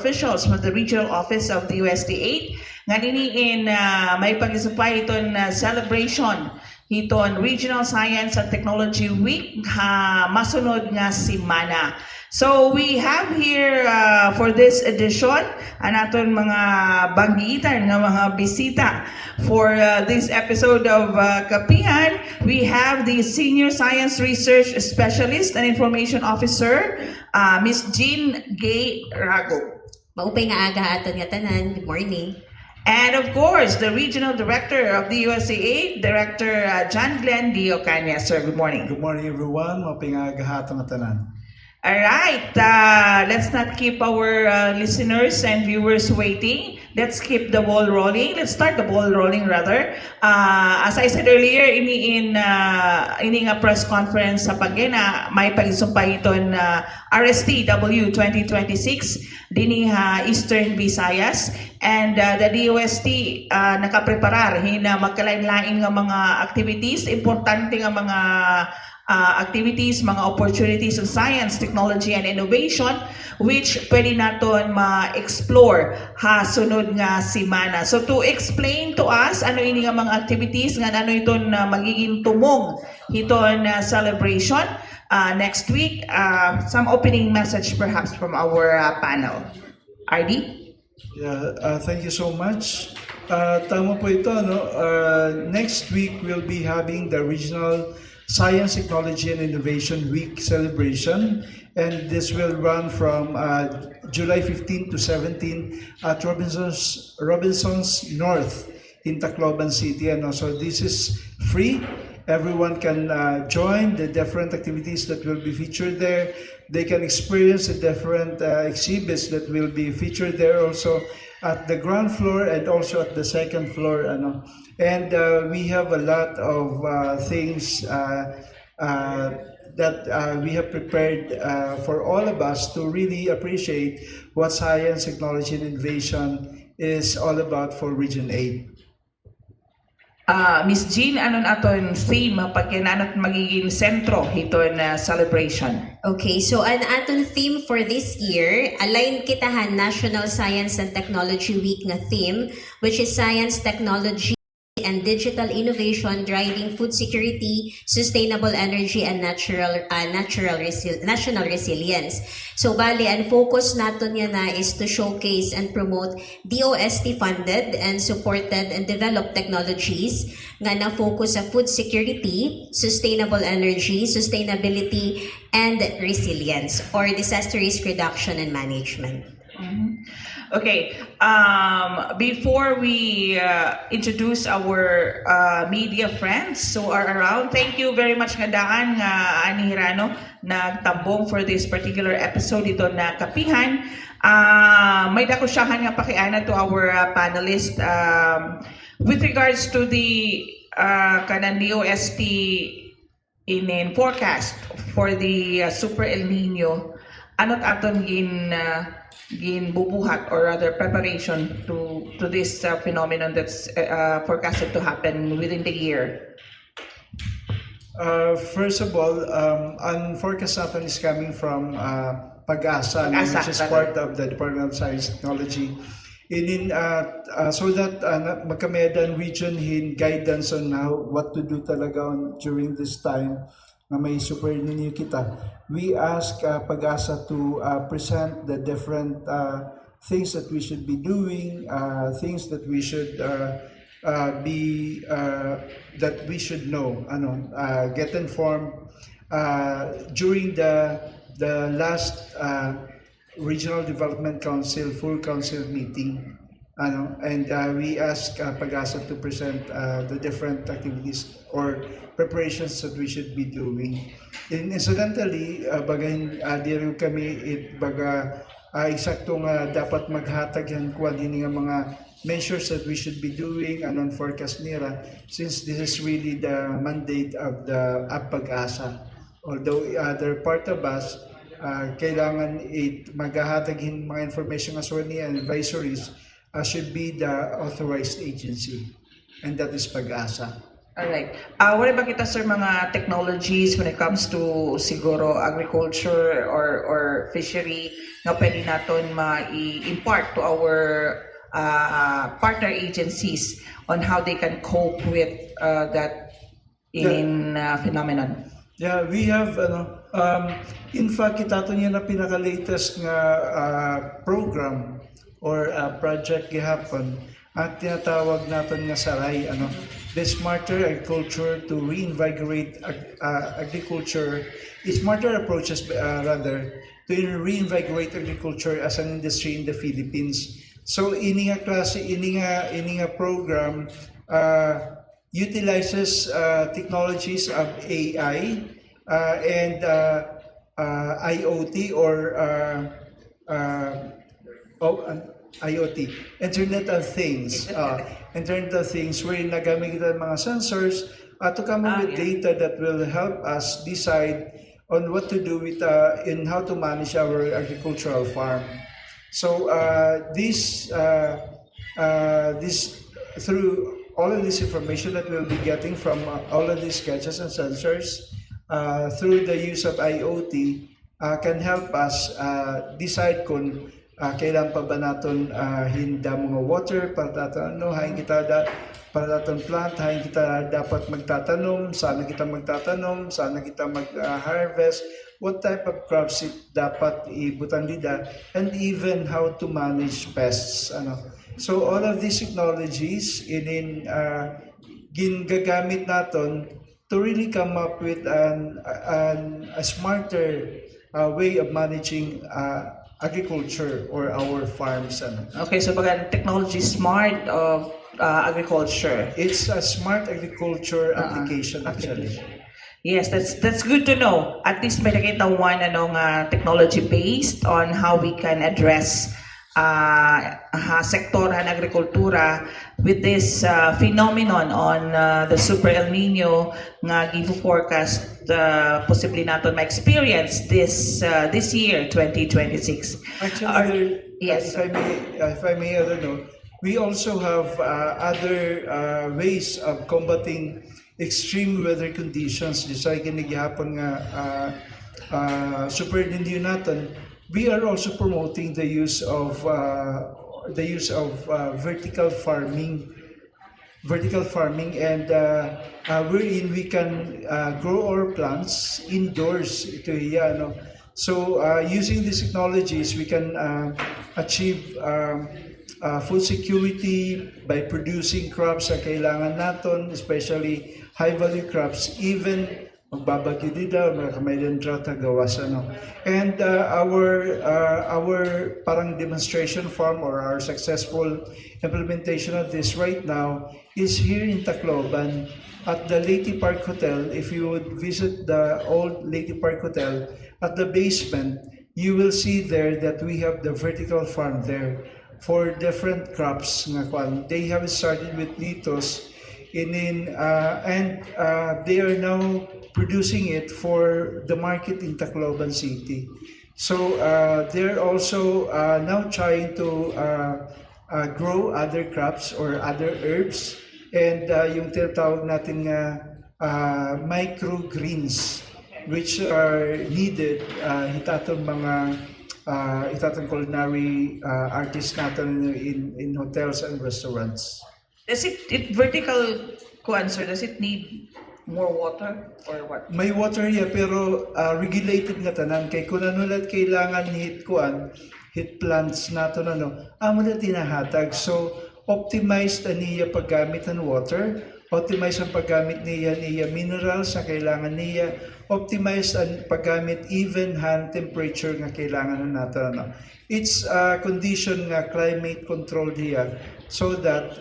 officials from the regional office of the UST8 nga niniin may pag-isupay iton celebration iton Regional Science and Technology Week masunod nga semana. So we have here for this edition aton mga banggitan nga mga bisita for this episode of Kapihan. We have the Senior Science Research Specialist and Information Officer, Ms. Jean Gay Rago. Maupay nga aga aton nga tanan. Good morning. And of course, the Regional Director of the USA8, Director John Glenn D. Ocaña. Sir, good morning. Good morning, everyone. Maupay nga aga aton nga tanan. All right, let's not keep our listeners and viewers waiting. Let's keep the ball rolling. Let's start the ball rolling rather. As I said earlier, ini nga press conference sa pagena may pagsumpay iton RSTW 2026 dinhi Eastern Visayas, and the DOST nakapreparar hina magkalain-lain nga mga activities, importante nga mga activities, mga opportunities of science, technology, and innovation which pwede naton ma-explore sunod nga semana. So to explain to us ano ini nga mga activities nga ano iton magiging tumong iton celebration next week, some opening message perhaps from our panel. RD? Yeah, thank you so much. Tama po ito, no? Next week we'll be having the Regional Science, Technology, and Innovation Week celebration, and this will run from July 15 to 17 at Robinson's North in Tacloban City. And also this is free. Everyone can join the different activities that will be featured there. They can experience the different exhibits that will be featured there also at the ground floor and also at the second floor. And we have a lot of things that we have prepared for all of us to really appreciate what science, technology, and innovation is all about for Region 8. Ms. Jean, anon aton theme pag anot magiging sentro iton celebration? Okay, so an aton theme for this year, align kitahan National Science and Technology Week nga theme, which is Science, Technology, and Digital Innovation Driving Food Security, Sustainable Energy, and National Resilience. So bali, ang focus natin yan is to showcase and promote DOST-funded and supported and developed technologies nga na-focus sa food security, sustainable energy, sustainability, and resilience, or disaster risk reduction and management. Okay, before we introduce our media friends who are around, thank you very much nga daan nga Ani Hirano nagtabong for this particular episode ito na Kapihan. May dakusyahan nga pakiana to our panelist with regards to the kanang DOST in forecast for the Super El Nino. Anot aton ginbubuhat or rather preparation to this phenomenon that's forecasted to happen within the year? First of all, ang forecast natin is coming from Pag-asa, which is part of the Department of Science and Technology. So that Magkamedan region hin guidance on what to do talaga during this time na may Super El Nino kita. We ask Pag-asa to present the different things that we should be doing, things that we should that we should know, get informed during the last Regional Development Council full council meeting. And we ask Pag-asa to present the different activities or preparations that we should be doing. And incidentally, bagahin diri kami eksakto nga dapat maghatag yan kuan dinhi nga mga measures that we should be doing anon forecast nila, since this is really the mandate of the Pag-asa. Although other part of us kailangan maghahatag mga information as well niya and advisories should be the authorized agency, and that is Pag-asa. Alright. Wala ba kita sir mga technologies when it comes to siguro agriculture or fishery nga pwede naton ma-impart to our partner agencies on how they can cope with that phenomenon. Yeah, we have in fact itato niya na pinaka-latest nga program or project gihapon at tinatawag natin nga saray the smarter agriculture to reinvigorate agriculture, smarter approaches rather to reinvigorate agriculture as an industry in the Philippines. So ini nga klase ini nga program utilizes technologies of AI and IoT or IoT, Internet of Things. Internet of Things, wherein nagamit kita ng mga sensors to come up with data that will help us decide on what to do with and how to manage our agricultural farm. So this through all of this information that we'll be getting from all of these gadgets and sensors through the use of IoT can help us decide kung kailan pa ba naton hinda mga water para natin hain kita para natin plant, hain kita dapat magtatanom, saan kita magtatanom, saan kita mag-harvest, what type of crops dapat ibutan dida, and even how to manage pests. So all of these technologies ginagamit natin to really come up with a smarter way of managing agriculture or our farms. Okay, so baga technology smart of agriculture. It's a smart agriculture application actually. Yes, that's good to know. At least may nakita one technology based on how we can address sektoran agrikultura with this phenomenon on the Super El Nino nga forecast possibly natin ma-experience this year 2026. Actually, yes. if I may we also have other ways of combating extreme weather conditions. Just like ginigihapon nga Super El Nino natin, we are also promoting the use of vertical farming, and wherein we can grow our plants indoors. So using these technologies, we can achieve food security by producing crops na kailangan natin, especially high-value crops, even magbabagyo dito, may drought na gawas. And our parang demonstration farm or our successful implementation of this right now is here in Tacloban at the Leyte Park Hotel. If you would visit the old Leyte Park Hotel, at the basement, you will see there that we have the vertical farm there for different crops. They have started with litos, and they are now producing it for the market in Tacloban City. So they're also now trying to grow other crops or other herbs, and yung tinatawag natin microgreens, which are needed itatong mga itatong culinary artists natin in hotels and restaurants. Does it vertical answer? Does it need more water or what? May water pero regulated nga tanan kay kun ulit kailangan hit plants nato amo na tinahatag. So optimized niya paggamit ng water, optimized ang paggamit niya minerals na kailangan niya, optimized ang paggamit even hand temperature nga kailangan nato. It's condition nga climate control diya so that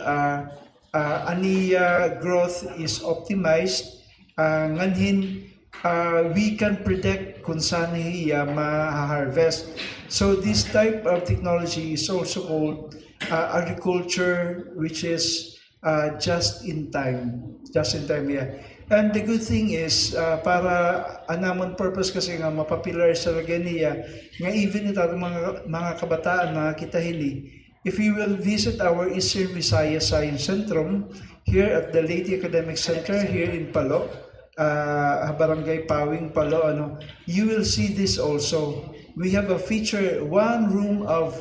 aniya growth is optimized. Nganhin we can predict kung saan hiya ma-harvest. So this type of technology is also called agriculture, which is just in time. And the good thing is para anamon purpose kasi nga mapopular sa niya nga even ito mga kabataan mga kitahili. If you will visit our Eastern Visayas Science Centrum here at the Leyte Academic Center here in Palo, Barangay Pawing Palo, you will see this also. we have a feature, one room of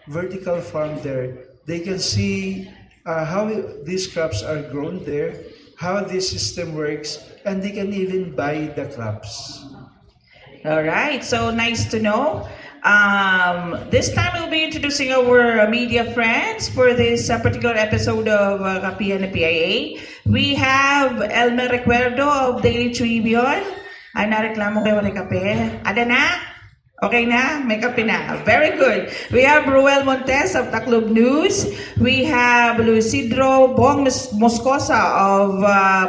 vertical farm there. They can see how these crops are grown there, how this system works, and they can even buy the crops. All right, so nice to know. This time we'll be introducing our media friends for this particular episode of Kapihan na PIA. We have Elmer Recuerdo of Daily Tribune. Ay, nareklamo kayo ng kape. Ada na? Okay na? May kape na. Very good. We have Ruel Montes of Taclob News. We have Luisidro Bong Moscosa of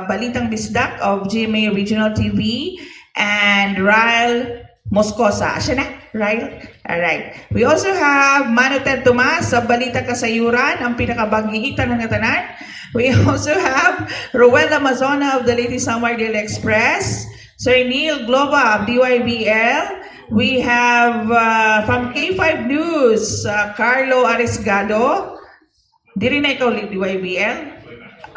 Balitang Bisdak of GMA Regional TV. And Ryle Moscosa. Asya na? Ryle? Alright. We also have Manoted Tomas of Balita Kasayuran, ang pinakabagiitan ng katanan. We also have Ruel Amazona of the Lady Samar Daily Express. Sir Neil Globa of DYBL. We have from K5 News, Carlo Arisgado. Di rin na ikaw DYBL?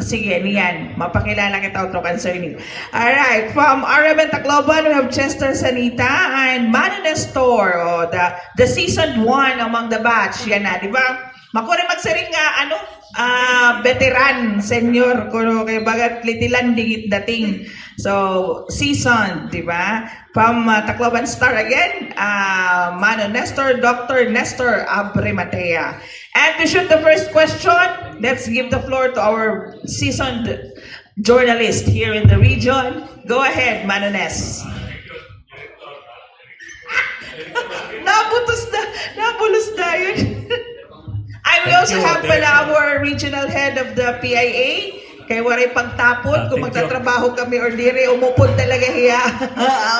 Sige, niyan. Mapakilala kita otro Sir Neil. Alright, from RMN Tacloban, we have Chester Sanita and Manu Nestor, the season 1 among the batch. Yan na, di ba? Makuri magsaring nga, veteran, senior, kuno kay bagat litilan digit dating. So, season, di ba? From Tacloban Star again, Mano Nestor, Dr. Nestor Abrematea. And to shoot the first question, let's give the floor to our seasoned journalist here in the region. Go ahead, Mano Nes. Nabulos na yun. And we also have pala our regional head of the PIA. Kaya waray pagtapon, kung magtatrabaho kami or dire, umupod talaga hiya.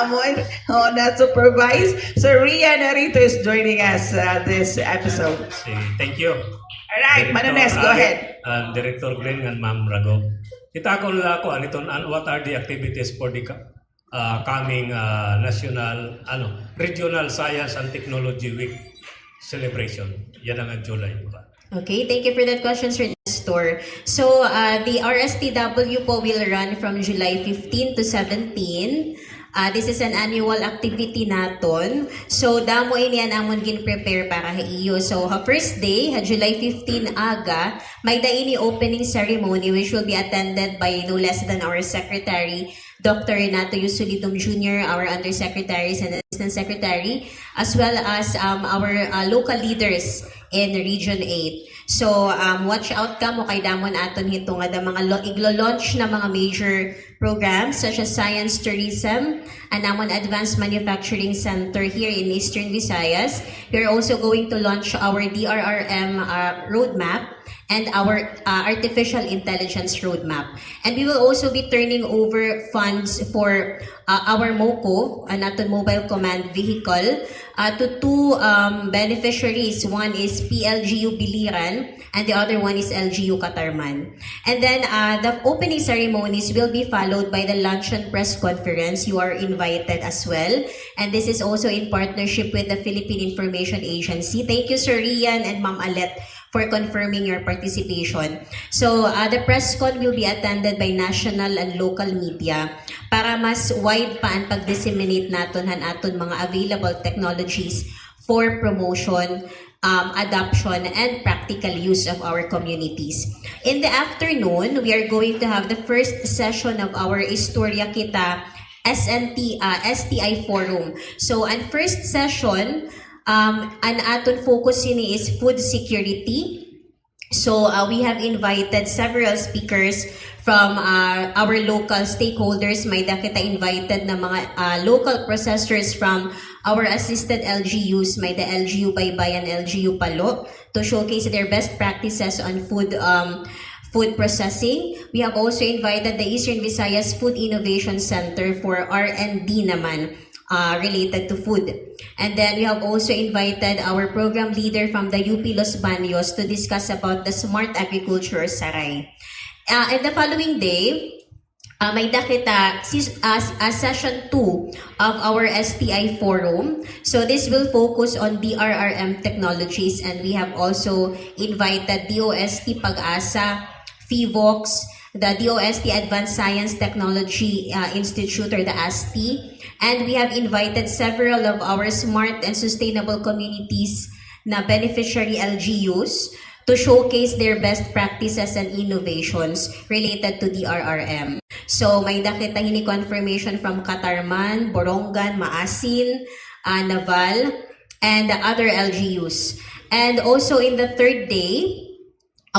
Amon, na supervise. So Ria Narito is joining us this episode. Thank you. Alright, Manones, go ahead. Director Glenn and Ma'am Rago. Kita ko nila ako, what are the activities for the coming national, regional science and technology week celebration. Yan ang July. Okay, thank you for that question, Sir Nestor. So, the RSTW po will run from July 15 to 17. This is an annual activity naton. So, damo ini ang amon gin-prepare para sa iyo. So, first day, July 15 aga, may daini opening ceremony which will be attended by no less than our Secretary, Dr. Renato Yusulidum Jr., our Undersecretaries and Assistant Secretary, as well as our local leaders in Region 8. So, watch out ka mo kay damon aton hito nga da mga iglo-launch na mga major programs such as Science Tourism and namon Advanced Manufacturing Center here in Eastern Visayas. We're also going to launch our DRRM roadmap and our artificial intelligence roadmap. And we will also be turning over funds for our MOCO, naton mobile command vehicle, to two beneficiaries. One is PLGU Biliran and the other one is LGU Katarman. And then the opening ceremonies will be followed by the luncheon press conference. You are invited as well. And this is also in partnership with the Philippine Information Agency. Thank you, Sir Rian and Ma'am Alet, for confirming your participation. So, the press con will be attended by national and local media para mas wide pa ang pag-disseminate naton aton mga available technologies for promotion, adoption, and practical use of our communities. In the afternoon, we are going to have the first session of our Istorya Kita STI Forum. So, ang first session, ang aton focus ini is food security. So we have invited several speakers from our local stakeholders. May kita invited na mga local processors from our assisted LGUs. May the LGU Baybayan, LGU Palo, to showcase their best practices on food processing. We have also invited the Eastern Visayas Food Innovation Center for R&D naman, related to food. And then we have also invited our program leader from the UP Los Baños to discuss about the smart agriculture saray. And the following day, may dakita session 2 of our STI forum. So this will focus on DRRM technologies, and we have also invited DOST Pag-asa, FIVOX, the DOST Advanced Science Technology Institute, or the ASTI, and we have invited several of our smart and sustainable communities na beneficiary LGUs to showcase their best practices and innovations related to DRRM. So may dakita hini confirmation from Katarman, Borongan, Maasin, Naval, and other LGUs. And also in the third day,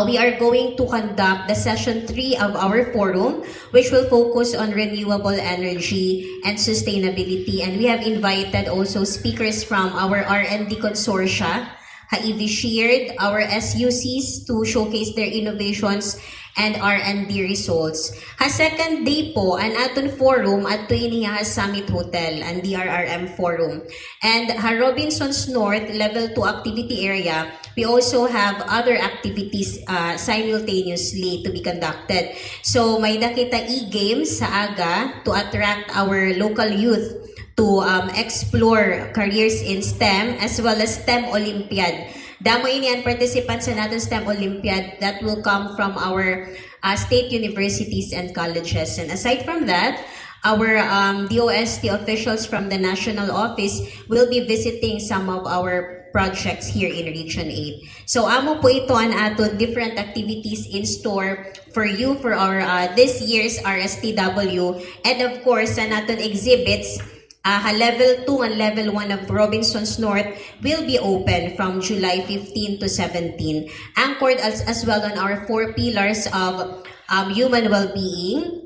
we are going to conduct the session 3 of our forum, which will focus on renewable energy and sustainability. And we have invited also speakers from our R&D consortia, HAIV shared our SUCs to showcase their innovations and R&D results. Ha second day po, an aton forum at ini ha Summit Hotel, ang DRRM forum. And ha Robinsons North Level 2 activity area, we also have other activities simultaneously to be conducted. So may nakita e-games sa aga to attract our local youth to explore careers in STEM, as well as STEM Olympiad. Damo ini ang participants sa natin STEM Olympiad that will come from our state universities and colleges. And aside from that, our DOST officials from the national office will be visiting some of our projects here in Region 8. So amo po ito ang aton different activities in store for you for our this year's RSTW, and of course sa naton exhibits. Level 2 and Level 1 of Robinsons North will be open from July 15 to 17, anchored as well on our 4 pillars of human well-being,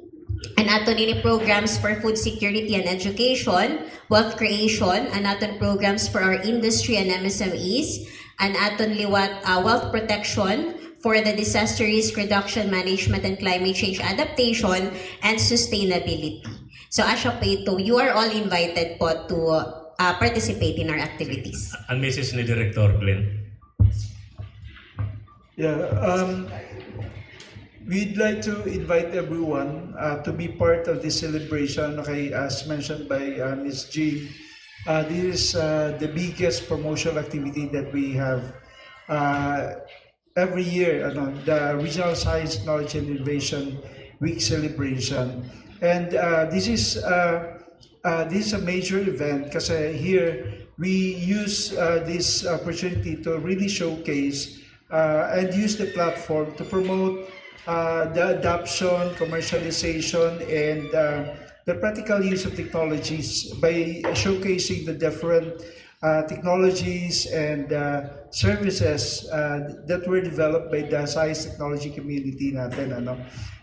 and aton ini programs for food security and education, wealth creation, and aton programs for our industry and MSMEs, and aton liwat wealth protection for the disaster risk reduction management and climate change adaptation and sustainability. So Asha Peto, you are all invited po to participate in our activities. And Mrs. ni Director Glenn. Yeah, we'd like to invite everyone to be part of this celebration. Okay, as mentioned by Ms. G, this is the biggest promotional activity that we have every year. The Regional Science, Knowledge and Innovation Week celebration. And this is a major event kasi here we use this opportunity to really showcase and use the platform to promote the adoption, commercialization, and the practical use of technologies by showcasing the different technologies and services that were developed by the science technology community natin.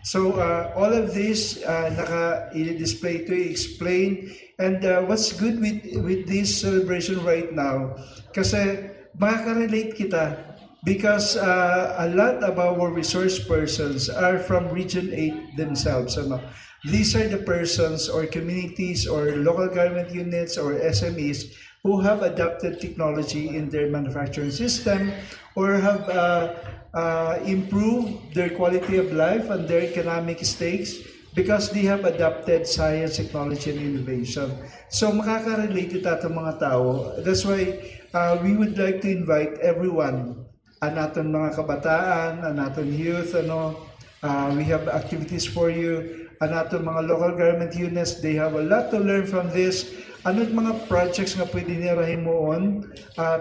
So all of this naka-display to explain, and what's good with this celebration right now kasi makaka-relate kita because a lot of our resource persons are from Region 8 themselves. These are the persons or communities or local government units or SMEs who have adopted technology in their manufacturing system or have improved their quality of life and their economic stakes because they have adopted science, technology, and innovation. So makaka-relate ito sa mga tao. That's why we would like to invite everyone, ang ating mga kabataan, ang ating youth, we have activities for you, ang ating mga local government units, they have a lot to learn from this. Ano't mga projects nga pwede nirahin mo on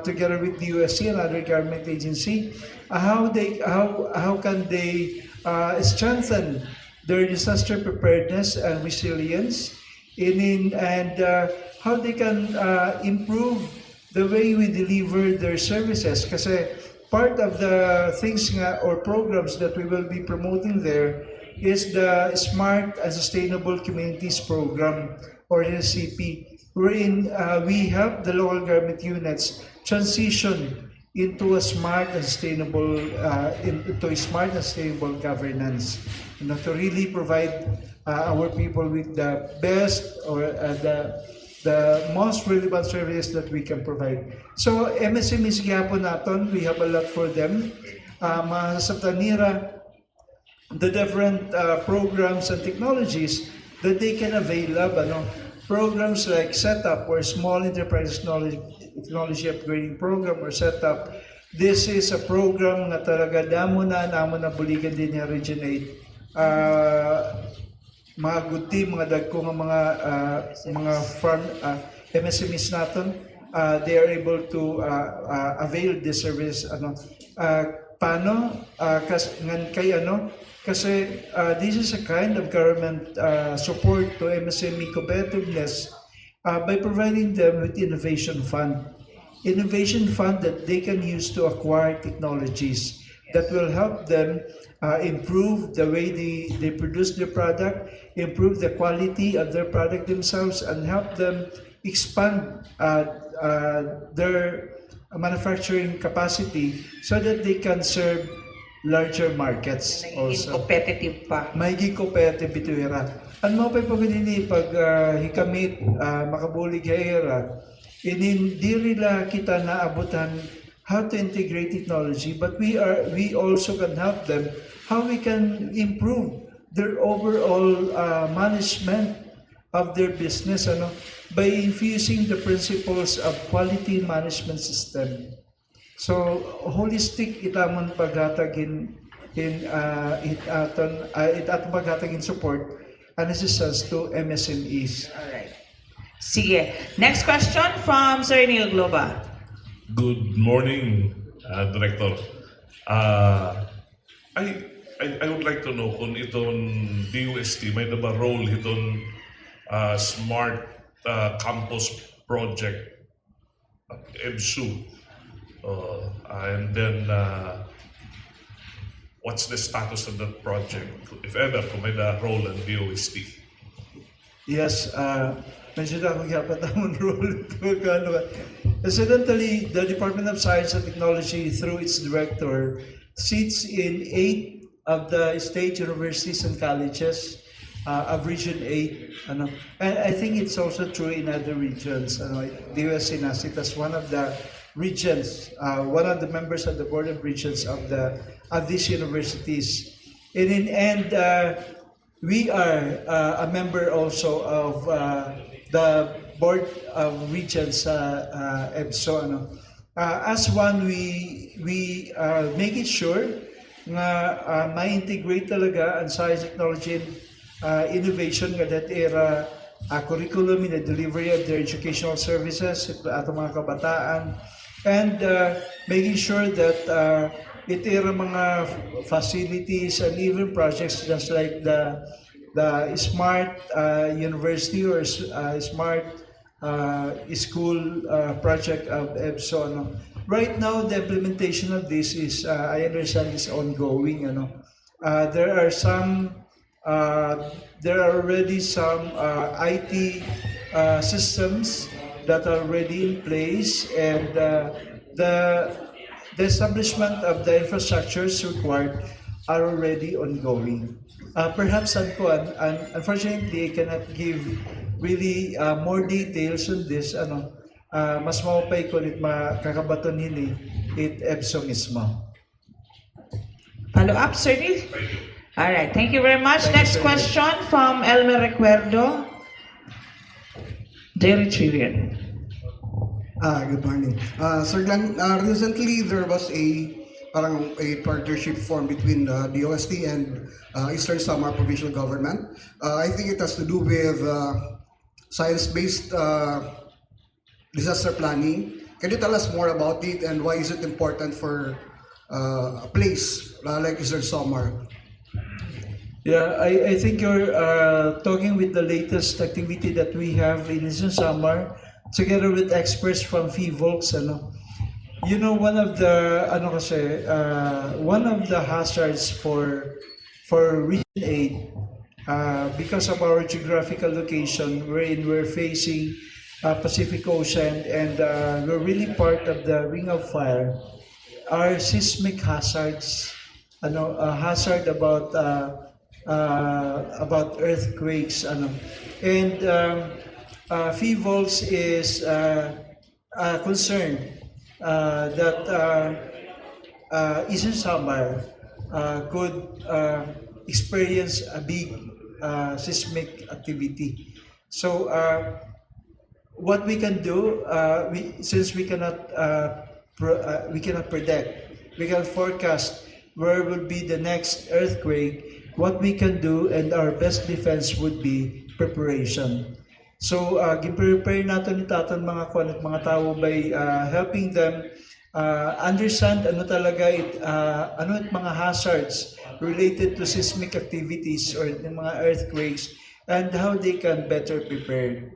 together with the USC and other government agency, how can they strengthen their disaster preparedness and resilience, and how they can improve the way we deliver their services. Kasi part of the things nga or programs that we will be promoting there is the Smart and Sustainable Communities Program, or SCP, wherein we help the local government units transition into a smart and sustainable governance, to really provide our people with the best or the most relevant services that we can provide. So MSMEs gyapon naton, we have a lot for them. Sa Tanira, the different programs and technologies that they can avail of, programs like Setup, or Small Enterprise Technology Upgrading Program, or Setup. This is a program na talaga namo na buligan din yung Region 8 mga good team, mga dagko nga mga farm MSMEs naton, they are able to avail this service. Paano kasi this is a kind of government support to MSME competitiveness by providing them with innovation fund that they can use to acquire technologies that will help them improve the way they produce their product, improve the quality of their product themselves, and help them expand their manufacturing capacity so that they can serve larger markets Naging also. competitive pa. Maigi competitive ito era. Ano mo pa pag hikamit makabulig era, hindi rila kita naabutan how to integrate technology, but we also can help them how we can improve their overall management of their business by infusing the principles of quality management system. So holistic itamon paghatagin paghatagin support and assistance to MSMEs. Alright. Sige. Next question from Sir Neil Globa. Good morning, Director. I would like to know kung itong DOST may ba role itong smart campus project EBSU, and then what's the status of that project, if ever, kung may the role ng DOST? Yes, medyo na akong kapatamon role ito. Incidentally, the Department of Science and Technology, through its director, sits in 8 of the state universities and colleges of Region 8. And I think it's also true in other regions. The USC NASIT as one of the regions, one of the members of the Board of Regents of these universities. And in end, we are a member also of the Board of Regents EBSO. As one, we are making sure nga ma-integrate talaga ang science, technology, and innovation nga that era curriculum in the delivery of their educational services at mga kabataan, and making sure that it era mga facilities and even projects just like the smart university or smart school project of EBSO. Right now, the implementation of this is, I understand, is ongoing. There are already some IT systems that are already in place, and the establishment of the infrastructures required are already ongoing. Perhaps unfortunately, I cannot give really more details on this. Mas maupay ko ulit makakabaton nili it EBSO mismo. Follow up, Sir Neil? Alright, thank you very much. Thank you, Next Sir question from Elmer Recuerdo. Daily Trivia. Good morning. Sir Glenn, recently there was a partnership formed between the DOST and Eastern Samar Provincial Government. I think it has to do with science-based disaster planning. Can you tell us more about it, and why is it important for a place like Eastern Samar? Yeah, I think you're talking with the latest activity that we have in Eastern Samar, together with experts from FIVOLCS. One of the hazards for Region 8, because of our geographical location, wherein we're facing Pacific Ocean, and we're really part of the Ring of Fire, are seismic hazards. A hazard about earthquakes. And FIVOLCS is concerned that Eastern Samar could experience a big seismic activity. So what we can do, since we cannot predict, we can forecast where will be the next earthquake. what we can do, and our best defense would be preparation. So, gi-prepare natin ni Taton mga kuan at mga tao by helping them understand ano talaga ano at mga hazards related to seismic activities or yung mga earthquakes and how they can better prepare.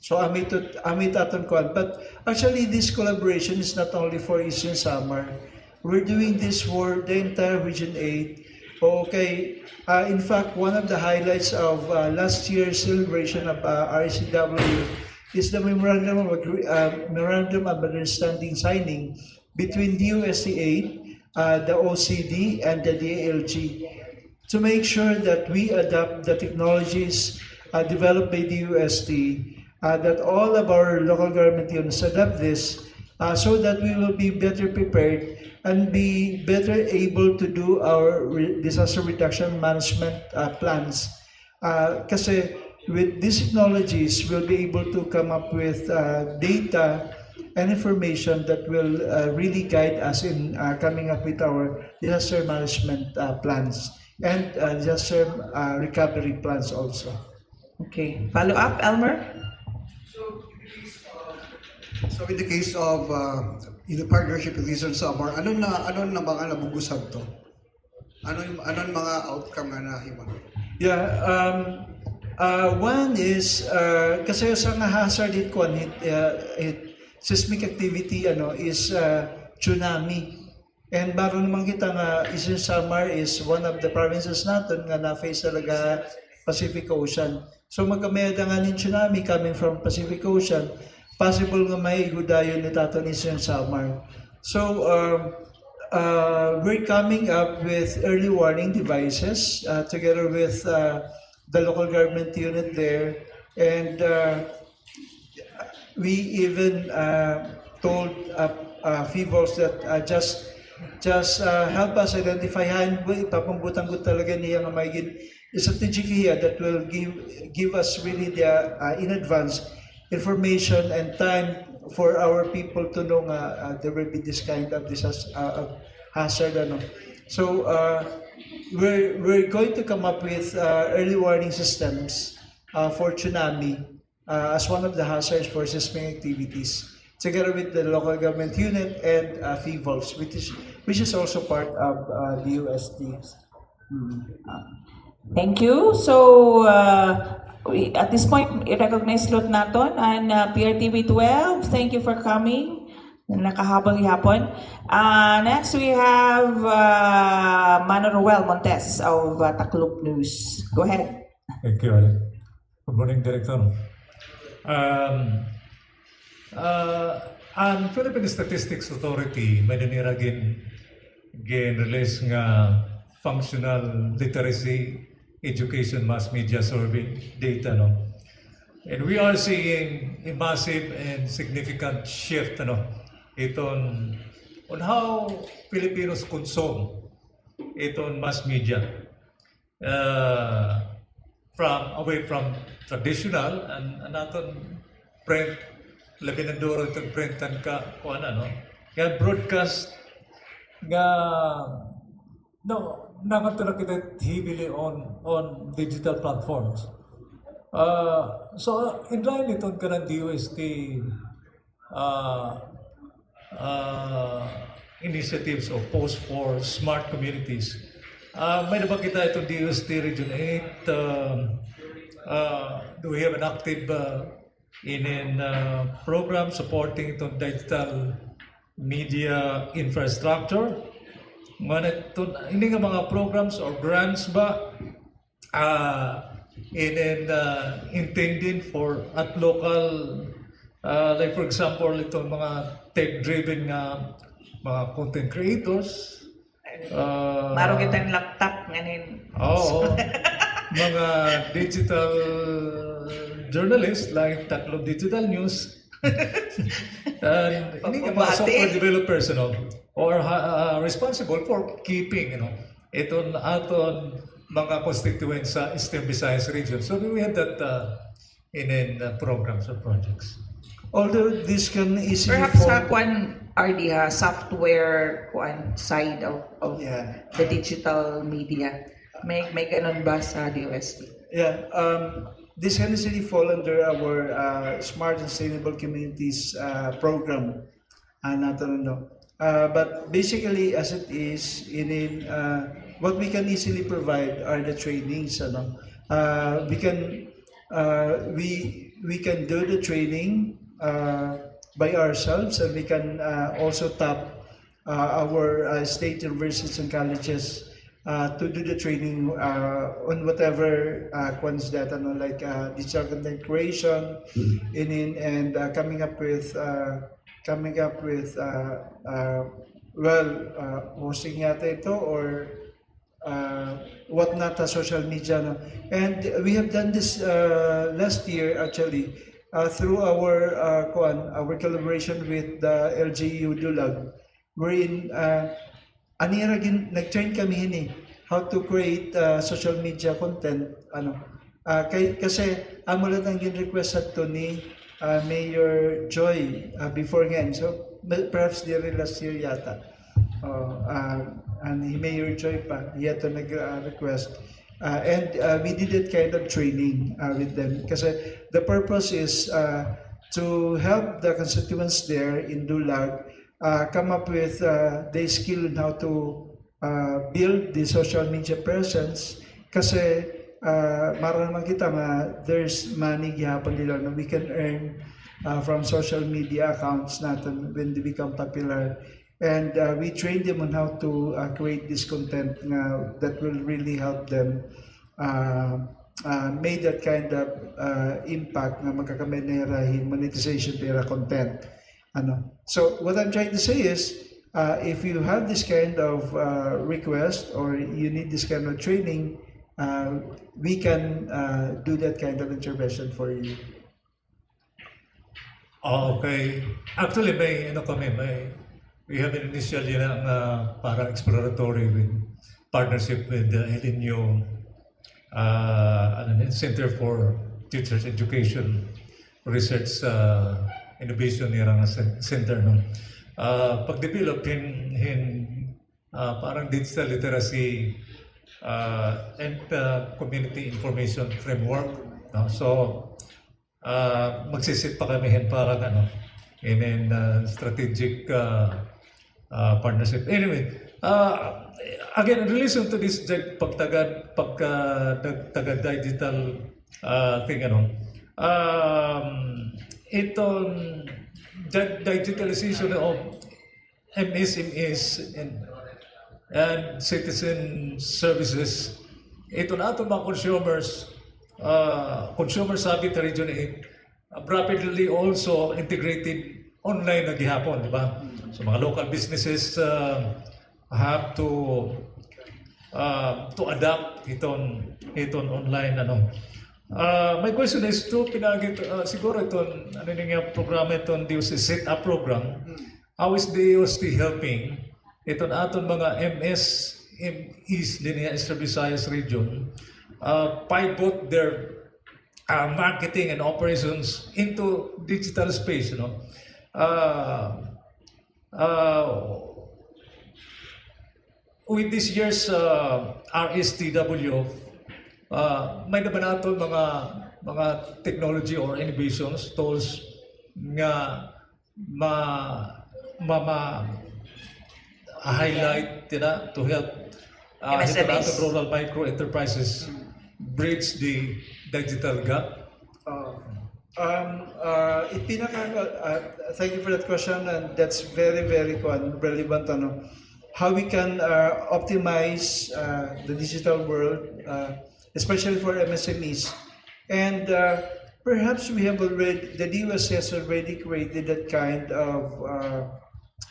So, amit aton kuan. But actually, this collaboration is not only for Eastern Samar. We're doing this for the entire Region 8. Okay, in fact, one of the highlights of last year's celebration of RCW is the memorandum of understanding signing between DOST 8, the OCD, and the DALG to make sure that we adopt the technologies developed by DOST, that all of our local government units adopt this so that we will be better prepared and be better able to do our disaster reduction management plans. Kasi with these technologies, we'll be able to come up with data and information that will really guide us in coming up with our disaster management plans and disaster recovery plans also. Okay. Follow up, Elmer? So in the case of in the partnership with Eastern Samar, ano na mga nabugusad to? Ano mga outcome nga nahimo? Yeah, one is kasi sa nga hazard seismic activity is tsunami. And baro naman kita nga Eastern Samar is one of the provinces natin nga na-face talaga Pacific Ocean. So magkameda nga ng tsunami coming from Pacific Ocean, possible nga may igudayon ni Taton Eastern Samar. So we're coming up with early warning devices together with the local government unit there, and we even told FIVOLs that just help us identify ipapambutan ko talaga niya nga may strategic here that will give us really the in advance information and time for our people to know there will be this kind of disaster, hazard. So we're going to come up with early warning systems for tsunami as one of the hazards for seismic activities, together with the local government unit and FIVOLs, which is also part of the UST. Thank you. So, at this point, i-recognize lot natin and PRTV 12. Thank you for coming. Nakahabol hapon. Next, we have Manuel Montes of Tacloban News. Go ahead. Thank you, Alec. Good morning, Director. Ang Philippine Statistics Authority may nanira release nga functional literacy education mass media survey data, and we are seeing a massive and significant shift on how Filipinos consume iton mass media away from traditional and naton print labi ng duro itong printan ka o kaya broadcast nga nakatulog kita heavily on digital platforms. So in line itong ka ng DOST initiatives or post for smart communities. May nabang kita itong DOST Region 8. Do we have an active program supporting itong digital media infrastructure? Hindi nga mga programs or grants ba intended for at local like for example itong mga tech-driven mga content creators Maro kitang laptop ngayon. mga digital journalists like Tacloban Digital News hindi nga mga software developers or responsible for keeping iton aton mga constituents sa Eastern Visayas region. So we have that in programs or projects. Although this can easily Perhaps fall... software side of Yeah. the digital media. May ganun ba sa DOST? Yeah, this can easily fall under our Smart and Sustainable Communities program. But basically, as it is, what we can easily provide are the trainings. We can we can do the training by ourselves, and we can also tap our state universities and colleges to do the training on whatever ones that like digital content creation, and coming up with hosting yata ito or whatnot social media, no? And we have done this last year actually through our collaboration with the LGU Dulag, wherein nag-train kami how to create social media content kasi amo lang ang request to ni Mayor Joy beforehand, so perhaps during last year yata and Mayor Joy pa yata nag-request and we did that kind of training with them kasi the purpose is to help the constituents there in Dulag come up with the skill on how to build the social media presence kasi maraman kita there's money gihapon nila na we can earn from social media accounts natin when they become popular, and we train them on how to create this content that will really help them made that kind of impact na magkakamay monetization their content. So what I'm trying to say is, if you have this kind of request or you need this kind of training, we can do that kind of intervention for you. Okay. Actually, we have an initial para exploratory with partnership with the LNU Center for Teachers Education Research Innovation nirang center, no. Pag-develop parang digital literacy and community information framework, no? So magsisit pa kami parang in strategic partnership. Anyway, again in relation to this pagtagad digital thing, itong digitalization of MSMEs and citizen services, ito na itong mga consumer habit region rapidly also integrated online na gihapon, di ba? So mga local businesses have to adapt itong online my question is to siguro itong programa itong DOST set up program, how is DOST helping itong aton mga MSMEs din sa Eastern Visayas region pivot their marketing and operations into digital space, with this year's RSTW, may naman nato mga technology or innovations, tools nga highlight to help MSMEs. rural micro enterprises bridge the digital gap. Thank you for that question, and that's very, very relevant. How we can optimize the digital world, especially for MSMEs, and perhaps we have already, the DOST has already created that kind of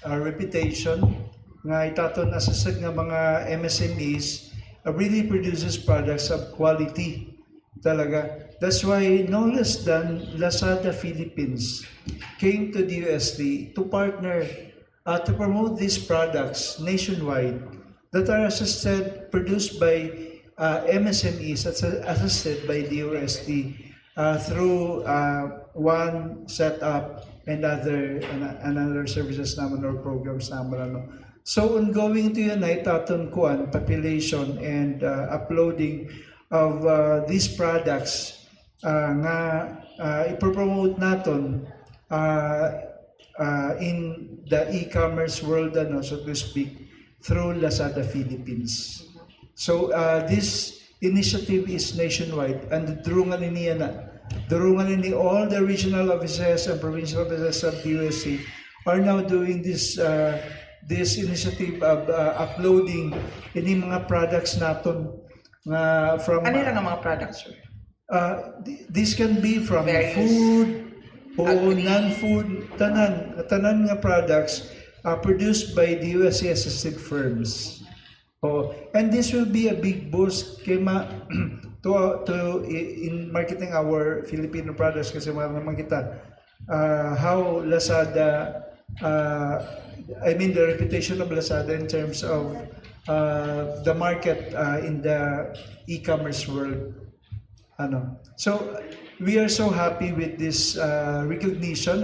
reputation nga itaton asasag nga mga MSMEs really produces products of quality talaga. That's why no less than Lazada Philippines came to DOST to partner to promote these products nationwide that are produced by MSMEs, assisted by DOST through one setup and other services naman or programs naman. So ongoing to unite aton kuan population and uploading of these products nga ipropromote naton in the e-commerce world, so to speak, through Lazada Philippines. So this initiative is nationwide, and durungan ini all the regional offices and provincial offices of the USC are now doing this initiative of uploading ini mga products naton nga from Ano lang ang mga products, sir? this can be from Various food o agri. non-food, tanan nga products produced by the USC assisted firms. And this will be a big boost kay in marketing our Filipino products, kasi naman kita how Lazada, the reputation of Lazada in terms of the market in the e-commerce world. So we are so happy with this recognition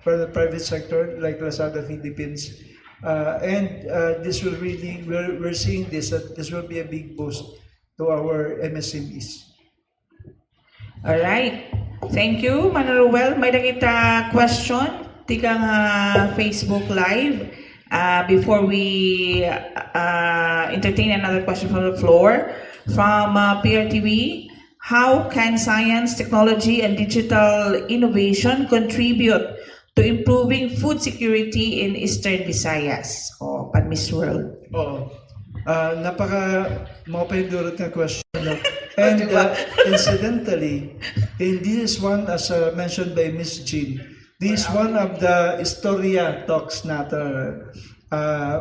for the private sector like Lazada Philippines. And this will really, we're seeing that this will be a big boost to our MSMEs. All right. Thank you, Manuel. May nakita question tikang Facebook Live before we entertain another question from the floor from PRTV. How can science, technology, and digital innovation contribute to improving food security in Eastern Visayas o Pan-Miss World? Napaka mapahindurot na question. And incidentally, in this one, as mentioned by Miss Jean, this one of the Historia talks natin,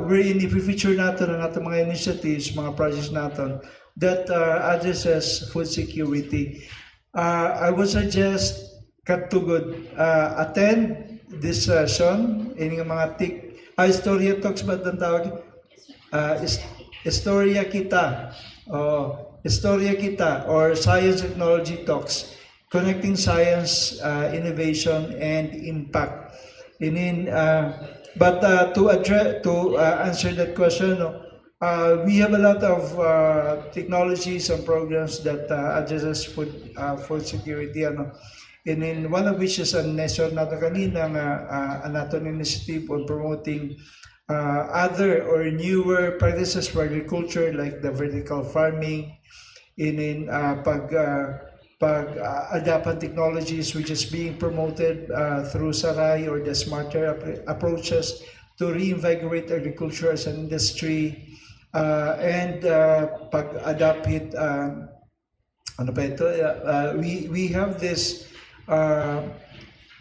wherein if we feature natin ang ating mga initiatives, mga projects natin, that addresses food security. I would suggest katugod attend this session in mga Historia talks ba ang tawag? Historia Kita. Historia Kita or Science Technology Talks, connecting science, innovation, and impact. But to answer that question, we have a lot of technologies and programs that addresses food security. And one of which is an nato kanina naton initiative on promoting other or newer practices for agriculture like the vertical farming, pag-adapt technologies which is being promoted through Sarai or the smarter approaches to reinvigorate agriculture as an industry, and pag-adapt it, we have this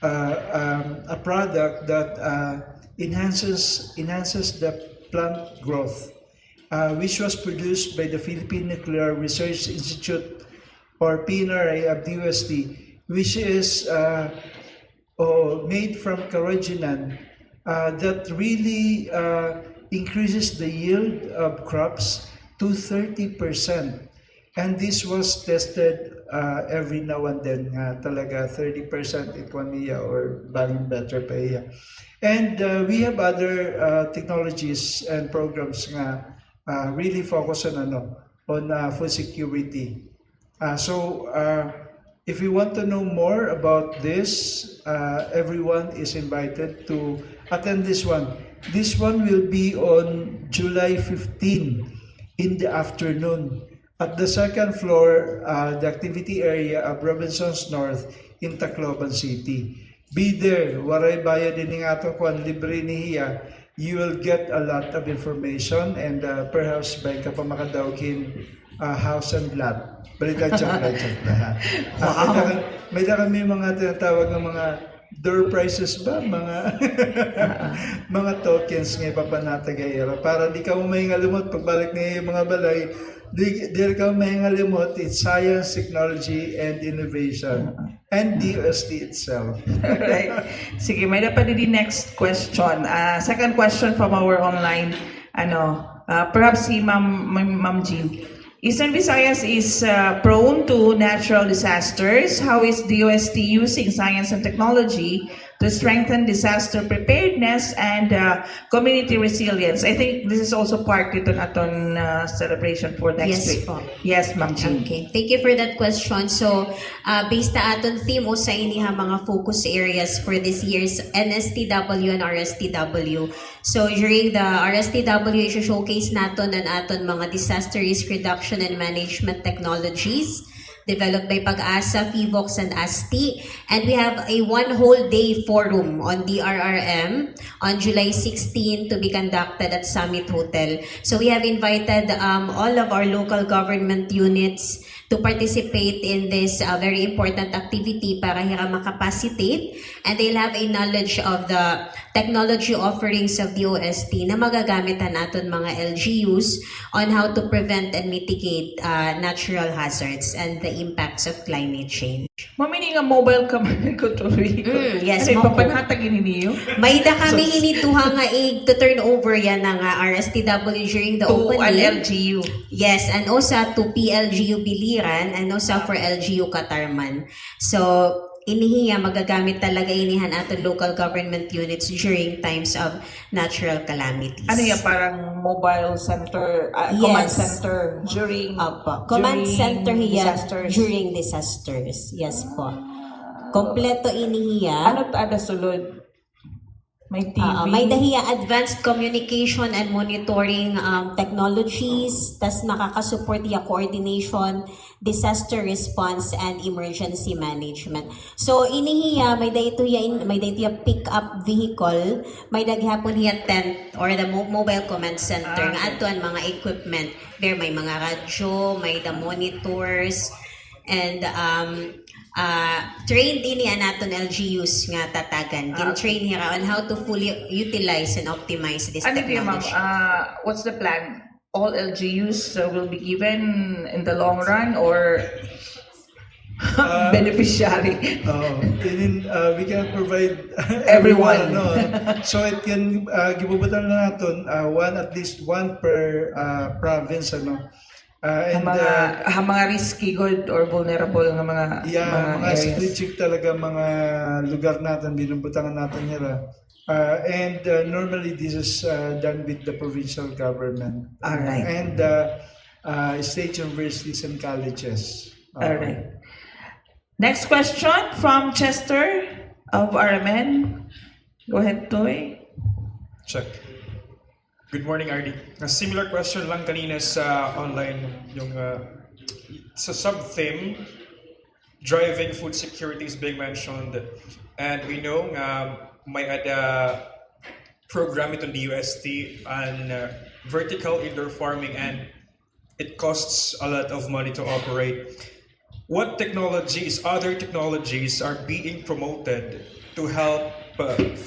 a product that enhances the plant growth, which was produced by the Philippine Nuclear Research Institute or PNRI of the UST, which is made from carrageenan that really increases the yield of crops to 30%. And this was tested every now and then, talaga 30% economia or buying better pa iya. And we have other technologies and programs nga really focus on food security. So if you want to know more about this, everyone is invited to attend this one. This one will be on July 15 in the afternoon at the second floor, the activity area of Robinsons North in Tacloban City. Be there, waray bayad din ng ato kung libre niya. You will get a lot of information and perhaps by ka pa makadawkin house and lot. Balita joke na. May da kami mga tinatawag ng mga door prizes ba? Mga tokens nga ipapanatagayara. Para di ka mahingalimot pagbalik na yung mga balay. Di ka mahingalimot, it's science, technology, and innovation. And DOST itself. Right. Sige, may dapat din next question. Second question from our online, perhaps si Ma'am Jean. Eastern Visayas is prone to natural disasters. How is DOST using science and technology to strengthen disaster preparedness and community resilience. I think this is also part ito naton celebration for next Yes week. po. Yes, Ma'am Jean. Okay, thank you for that question. So, based na aton theme o sa iniha mga focus areas for this year's NSTW and RSTW. So, during the RSTW, showcase naton ang aton mga disaster risk reduction and management technologies developed by Pag-asa, FIVOX, and ASTI. And we have a one whole day forum on DRRM on July 16 to be conducted at Summit Hotel. So we have invited all of our local government units to participate in this very important activity para hira makapacitate, and they'll have a knowledge of the technology offerings of the OST na magagamitan naton mga LGUs on how to prevent and mitigate natural hazards and the impacts of climate change. Mamini nga mobile ka man ko tuloy. Yes, Ano mo po. papanhatag ini niyo? May da kami inituha nga to turn over yan ng RSTW during the To an opening. LGU. Yes, and also to PLGU Biliran and also for LGU Katarman. So, inihiya magagamit talaga inihan aton local government units during times of natural calamities. Ano yan, parang mobile center, command Yes. center during Opo. Command during center hiya disasters. during disasters. Yes po. Kompleto inihiya. Ano ada sulod? May TV. May dahiya advanced communication and monitoring technologies, tas nakakasupport ya coordination, disaster response, and emergency management. So inihiya may dayto ya pick up vehicle, may daghapon hiya tent or the mobile command center nga atuan mga equipment. There may mga radyo, may the monitors, and trained ini naton LGUs nga tatagan. Gin-train hira on how to fully utilize and optimize this Ano din, ma'am? technology. What's the plan? All LGUs will be given in the long run or beneficiary? We can provide Everyone. no? So it can gibubutan na natin at least one per province, ano. Ang mga risky good or vulnerable ng mga mga areas. strategic talaga mga lugar natin, binubutangan natin nila. And normally this is done with the provincial government. Alright. And state universities and colleges. All right. Next question from Chester of RMN. Go ahead, Toy. Check. Good morning, RD. A similar question lang kanina sa online, yung sa sub-theme, driving food security is being mentioned. And we know may ada program itong DUST on vertical indoor farming, and it costs a lot of money to operate. What technologies, other technologies are being promoted to help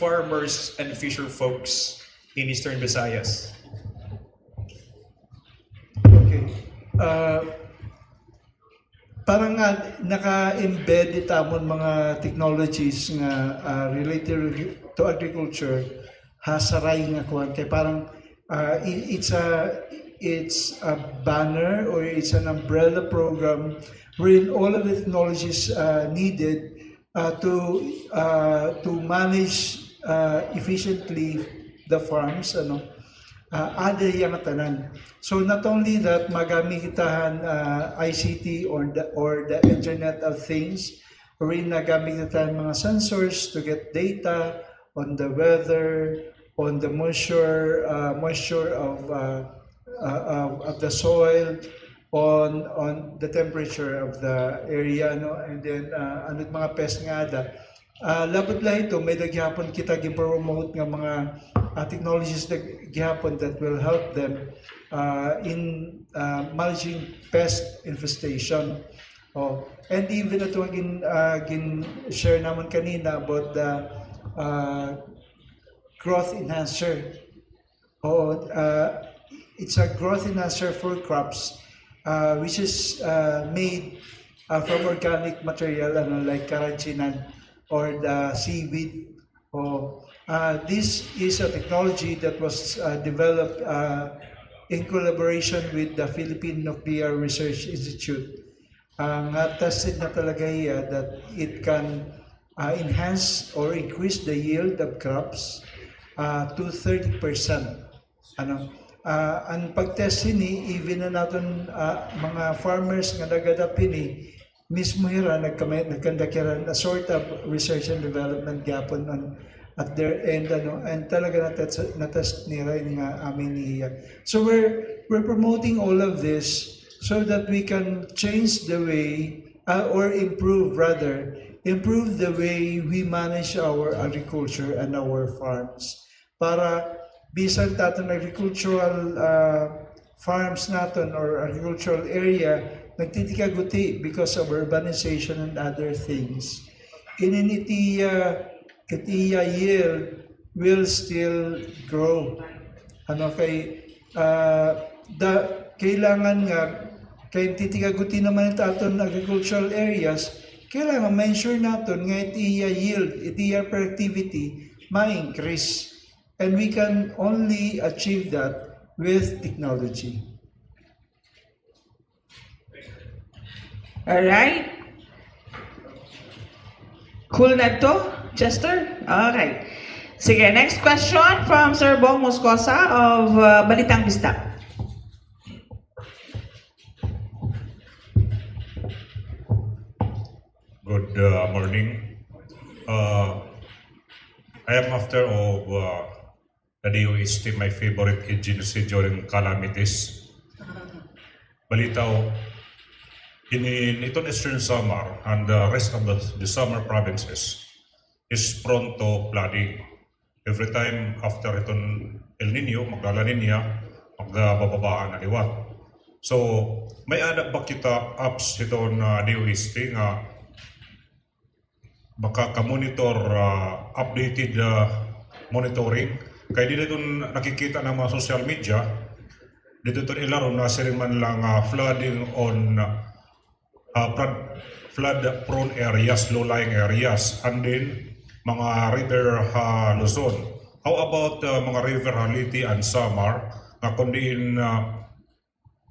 farmers and fisher folks in Eastern Visayas? Okay. Parang naka-embed itamon mga technologies nga related to agriculture hasaray nga kuan kay parang it's a banner or it's an umbrella program wherein all of the technologies needed to manage efficiently the farms, ano, ada yung tanan. So not only that, magamitahan ICT or the Internet of Things, wherein nagamitahan mga sensors to get data on the weather, on the moisture of the soil, on the temperature of the area, no, and then ano't mga pest nga ada. Labot lang ito, may naghihapon kita gi-promote nga mga technologies na gihapon that will help them in managing pest infestation. And even ito gin-share naman kanina about the growth enhancer. It's a growth enhancer for crops which is made from organic material, like karanchinan or the seaweed. This is a technology that was developed in collaboration with the Philippine Nuclear Research Institute. Tested na talaga that it can enhance or increase the yield of crops to 30%. Ano, ang pagtest ini, even na natin mga farmers nga nagadapin mismo hira nagkandakiran a sort of research and development gapon at their end and talaga natest nila nga amin niya. So we're promoting all of this so that we can change the way or improve the way we manage our agriculture and our farms para bisan taton agricultural farms naton or agricultural area nagtitikaguti because of urbanization and other things. Itiya yield will still grow. Kailangan nga kay titikaguti naman taton agricultural areas, kailangan ma-ensure naton nga itiya yield, itiya productivity ma-increase. And we can only achieve that with technology. All right. Cool na to, Chester? Okay. Sige, next question from Sir Bong Moscosa of Balitang Bista. Good morning. I am after of the DOST, my favorite agency during calamities. Balitaw, in itong Eastern Samar and the rest of the summer provinces is prone to flooding. Every time after itong El Nino, magdala niya, magbababaan na liwat. So, may anak ba kita apps itong DOST nga baka ka-monitor updated monitoring? Kaya dito nakikita ng mga social media, dito ilaro na sirin man lang flooding on flood-prone areas, low-lying areas, and then mga river Luzon. How about mga river Liti and Samar, na kundiin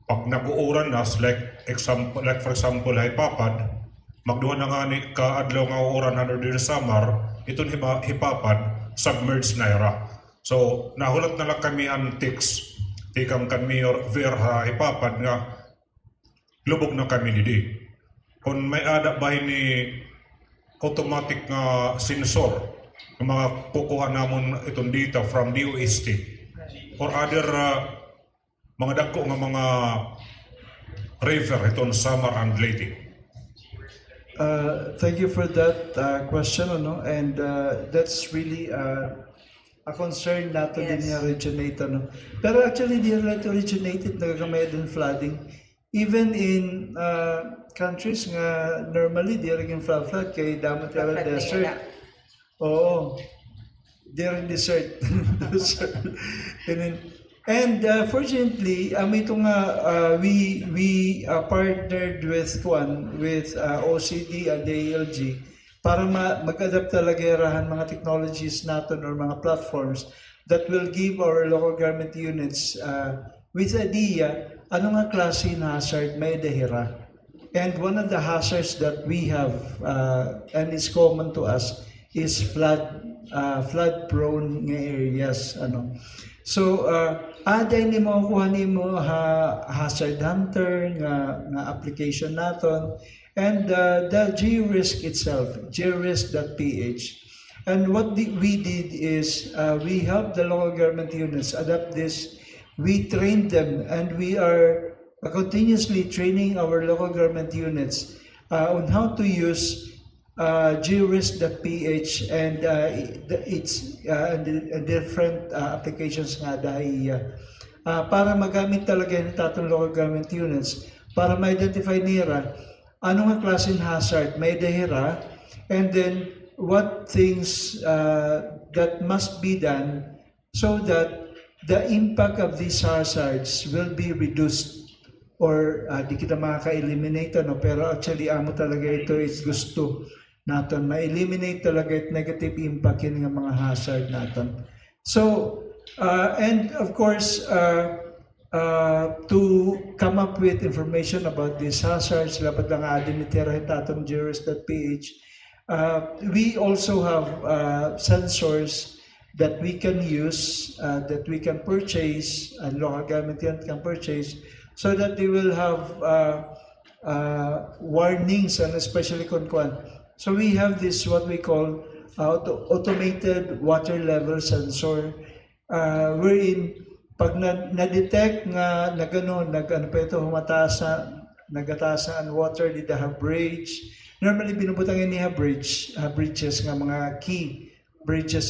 pag nag-uuran na, like for example, Hipapad, magduha na nga ni kaadlaw nga uuran na din Samar, itong Hipapad, submerged na era. So, nahulat na lang kami ang tics, tikang kami or verha Hipapad nga, lubog na kami didi. Kung may ada ba ni automatic nga sensor ng mga kukuha namon itong data from DOST or other mga dagko nga mga river itong Samar and Leyte. Thank you for that question, and that's really a concern nato din nga originate. Pero actually, di nato originated nagagamay din flooding. Even in countries nga normally di rin flood kay damot yung desert. Oo. Di rin desert. And fortunately, we partnered with OCD and ALG para mag-adapt talaga rahan mga technologies natin or mga platforms that will give our local government units with idea ano nga klase na hazard may dahira. And one of the hazards that we have and is common to us is flood-prone areas. So, aday ni mo kuha ni mo hazard hunter nga application naton and the GeoRisk itself, georisk.ph. And what we did is we helped the local government units adapt this. We trained them and we are continuously training our local government units on how to use georisk.ph and its different applications nga dahil para magamit talaga ng tatong local government units para ma-identify nila ano nga klaseng hazard may dahira and then what things that must be done so that the impact of these hazards will be reduced or di kita makaka-eliminate pero actually amo talaga ito is gusto natin ma-eliminate talaga it negative impact yun ng mga hazard natin. So and of course to come up with information about these hazards dapat lang adin itirahin tatong georisk.ph We also have sensors that we can use, that we can purchase, and local government unit can purchase, so that they will have warnings, and especially kung. So we have this what we call automated water level sensor, wherein pag na-detect nga nagano pa ito nagataas na ang water dito bridge. Normally binubutang niya bridges nga mga key bridges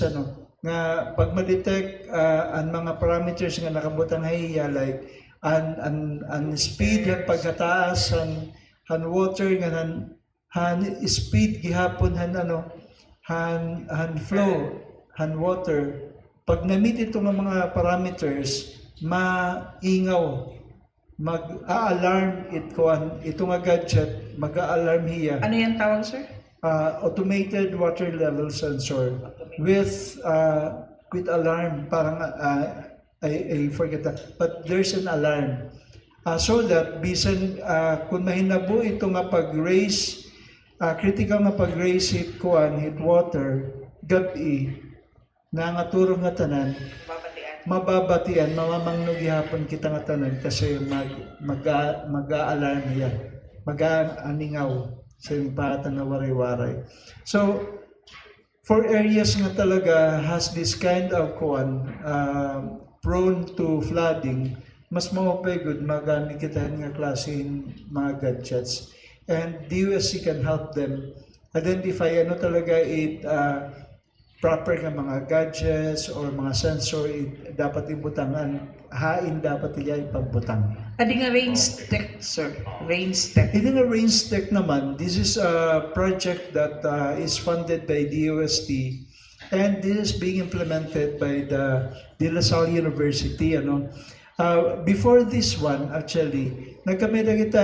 nga pag ma-detect ang mga parameters nga nakabutang hiya like ang speed ang pagkataas han water nga han speed gihapon han flow han water. Pag na-meet ito ng mga parameters, maingaw, mag-a-alarm ito nga gadget, mag-a-alarm hiya. Ano yung tawag, sir? Automated water level sensor with alarm. Parang I forget that, but there's an alarm. So that bisan kung mahinabo ito nga pag-raise, critical nga pag-raise hit water, gabi, na nga turong nga tanan, mababatian, mamamangnog gihapon kita nga tanan kasi mag-a-alarm niya, mag-aaningaw sa impatan nga waray-waray. So, for areas nga talaga has this kind of prone to flooding, mas good magamit kita nga klaseng mga gadgets. And DUSC can help them identify ano talaga proper nga mga gadgets or mga sensor dapat ibutangan, hain dapat iya ipagbutang. Adi nga range tech, sir. Range tech. Hindi nga range tech naman, this is a project that is funded by DOST and this is being implemented by the De La Salle University. Before this one, actually, nagkameda kita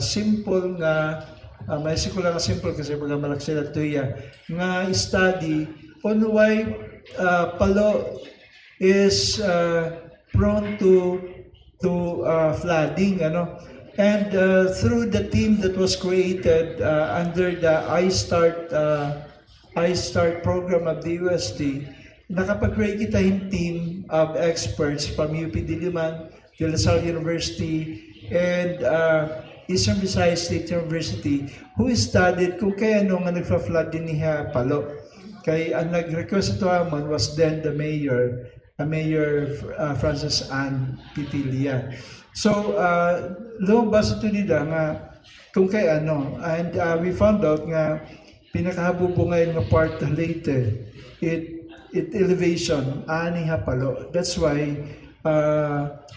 simple nga maisip ko lang simple kasi pag malaki sila tuya nga study on why Palo is prone to flooding, and through the team that was created under the iStart program of the UST, nakapag-create kita yung team of experts from UP Diliman, De La Salle University, and Eastern Visayas State University, who studied kung kaya nga nagpa-flood din niya Palo. Kaya ang nag-request ito naman was then the mayor, Frances Ann Pitilia. So, lumabas ito nila nga kung kaya and we found out nga pinakahabubungay nga part Leyte, it elevation, ani Palo. That's why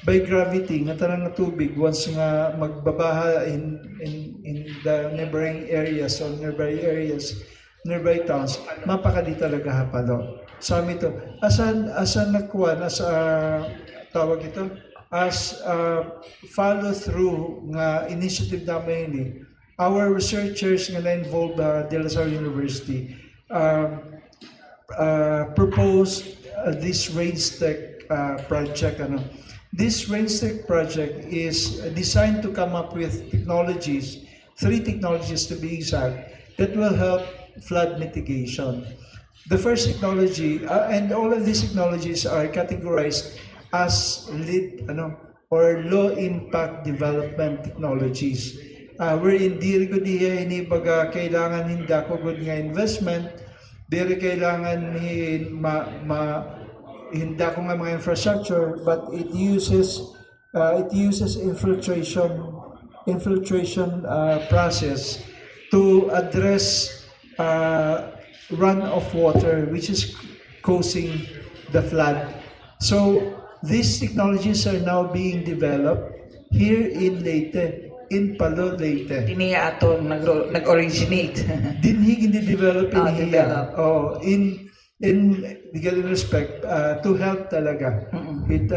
by gravity nga tanang nga tubig once nga magbabaha in the neighboring areas or nearby towns, mapakadi talaga Palo. Sami to asan nagkuan tawag ito as follow through nga initiative namin ni our researchers nga na-involved De La Salle University proposed this range tech project. This range tech project is designed to come up with technologies, 3 technologies to be exact, that will help flood mitigation. The first technology, and all of these technologies are categorized as low impact development technologies. Wherein di ko hindi baga kailangan hinda ko good nga investment, di kailangan hinda ko nga mga infrastructure, but it uses infiltration process to address run of water which is causing the flood. So these technologies are now being developed here in Leyte, in Palo, Leyte. Diniya ato nag-originate. Dinhi develop in here. Develop. In respect to help talaga it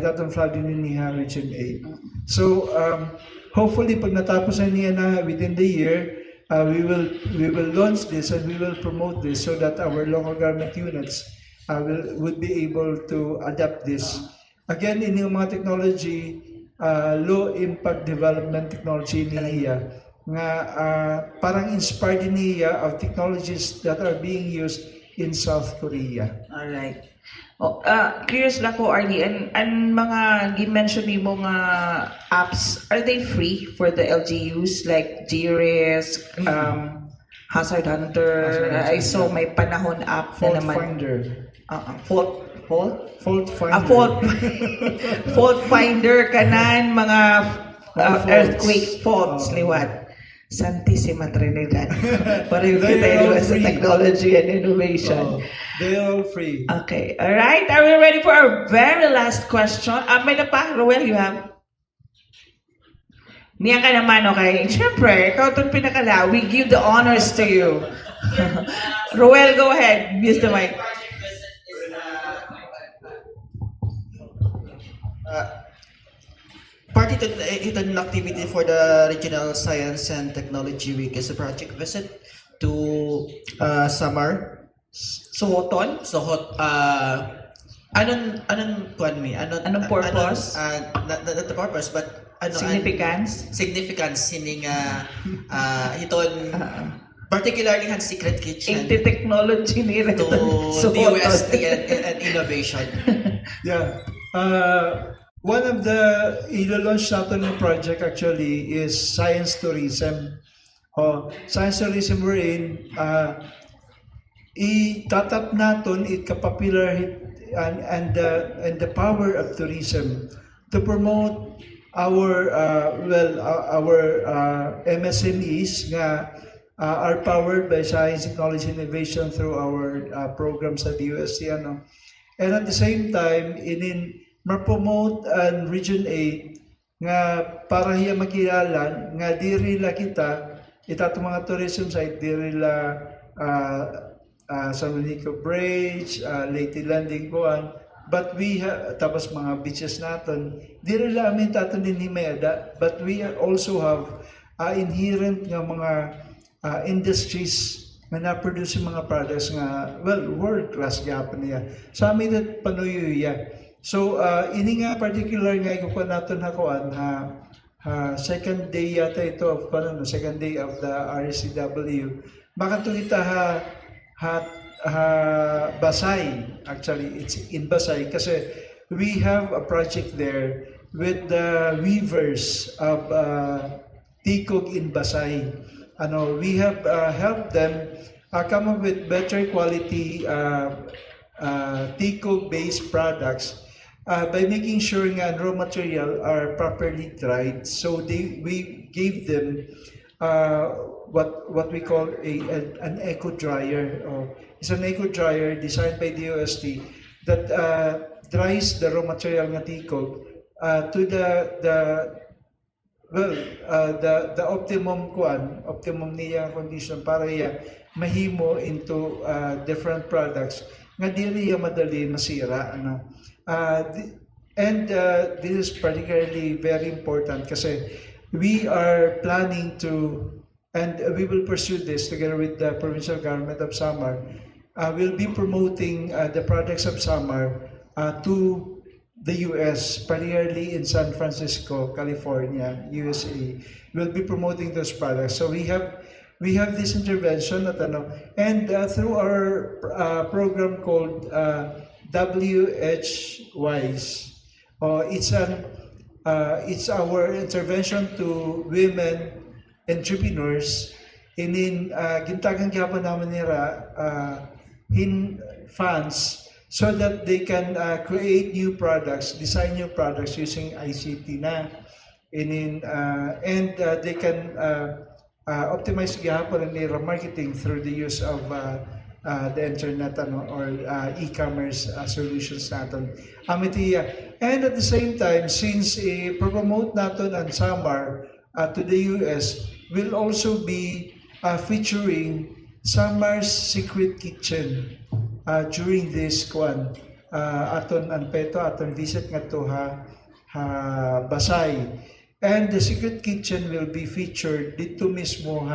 atong flooding in Region 8. So hopefully pag natapos na niya na within the year, we will launch this and we will promote this so that our local government units would be able to adapt this. Again, in yung mga technology, low impact development technology niya, nga parang inspired niya of technologies that are being used in South Korea. All right. Oh, curious lang ko, Arlie, and mga gi-mention ni mo nga apps, are they free for the LGUs like G-Risk, Hazard Hunter? I saw may panahon app na Fault naman. Finder. Fault? Fault Finder. Fault Finder kanan mga Faults. earthquake faults, liwat. Santissima Trinidad. Pareho They're kita all sa free. technology and innovation. They're all free. Okay, all right. Are we ready for our very last question? May na pa, Roel, you have? Niyan ka naman, okay? Siyempre, ikaw itong pinakala. We give the honors to you. Roel, go ahead. Use the mic. Part ito an activity for the Regional Science and Technology Week is a project visit to Samar. Suhoton? Sohot. Anong kuan mi? Anong purpose? Not the purpose, but Significance? Significance sining hiton particularly han secret kitchen Into technology ni to Suhoton. DOST and innovation. Yeah. One of the ilo-launch natin ng project actually is science tourism. Science tourism wherein itatap natin ikapopular and the power of tourism to promote our MSMEs nga are powered by science, technology, innovation through our programs at the UST. And at the same time, ma-promote ang Region 8 nga para hiya makilala nga diri la kita itato mga tourism site diri la San Monico Bridge, Leyte Landing kuan, but we have tapos mga beaches naton diri la amin taton din Himeda, but we also have inherent nga mga industries nga na-produce mga products nga world class gyapon niya sa amin at panuyuya. So, ini nga particular nga ikukuha natin hakuan second day yata ito of second day of the RSCW. Baka kita Basay. Actually, it's in Basay kasi we have a project there with the weavers of Tikog in Basay. We have helped them come up with better quality Tikog-based products. By making sure nga raw material are properly dried, so we gave them what we call an eco dryer. It's an eco dryer designed by DOST that dries the raw material nga tikog to the optimum niya condition para iya mahimo into different products nga dili madali masira this is particularly very important kasi we are planning to, and we will pursue this together with the provincial government of Samar. We'll be promoting the products of Samar to the US, particularly in San Francisco, California, USA. We'll be promoting those products. So we have this intervention and through our program called WH-WISE. It's our intervention to women entrepreneurs gintagang gyapon naman nila funds so that they can create new products, design new products using ICT and they can optimize gyapon nila marketing through the use of the internet or e-commerce solutions natin. And at the same time, since promote natin ang Samar to the US, will also be featuring Samar's Secret Kitchen during this aton anpeto aton visit nga to Basay. And the Secret Kitchen will be featured dito mismo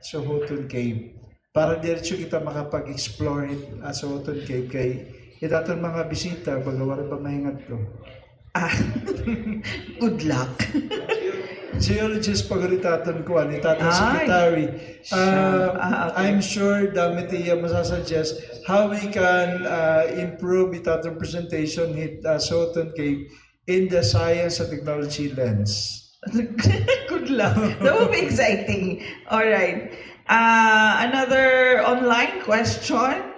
sa Hoton Cave. Para diretso kita makapag-explore sa Hoton Cave kay itaton mga bisita bagawara pa mahingat ko. Good luck. geologist pagulitaton ko, itaton Ay. secretary. Okay. I'm sure dami tiya masasuggest how we can improve itaton presentation hit Soton Cave in the science and technology lens. Good luck. That will be exciting. All right. Another online question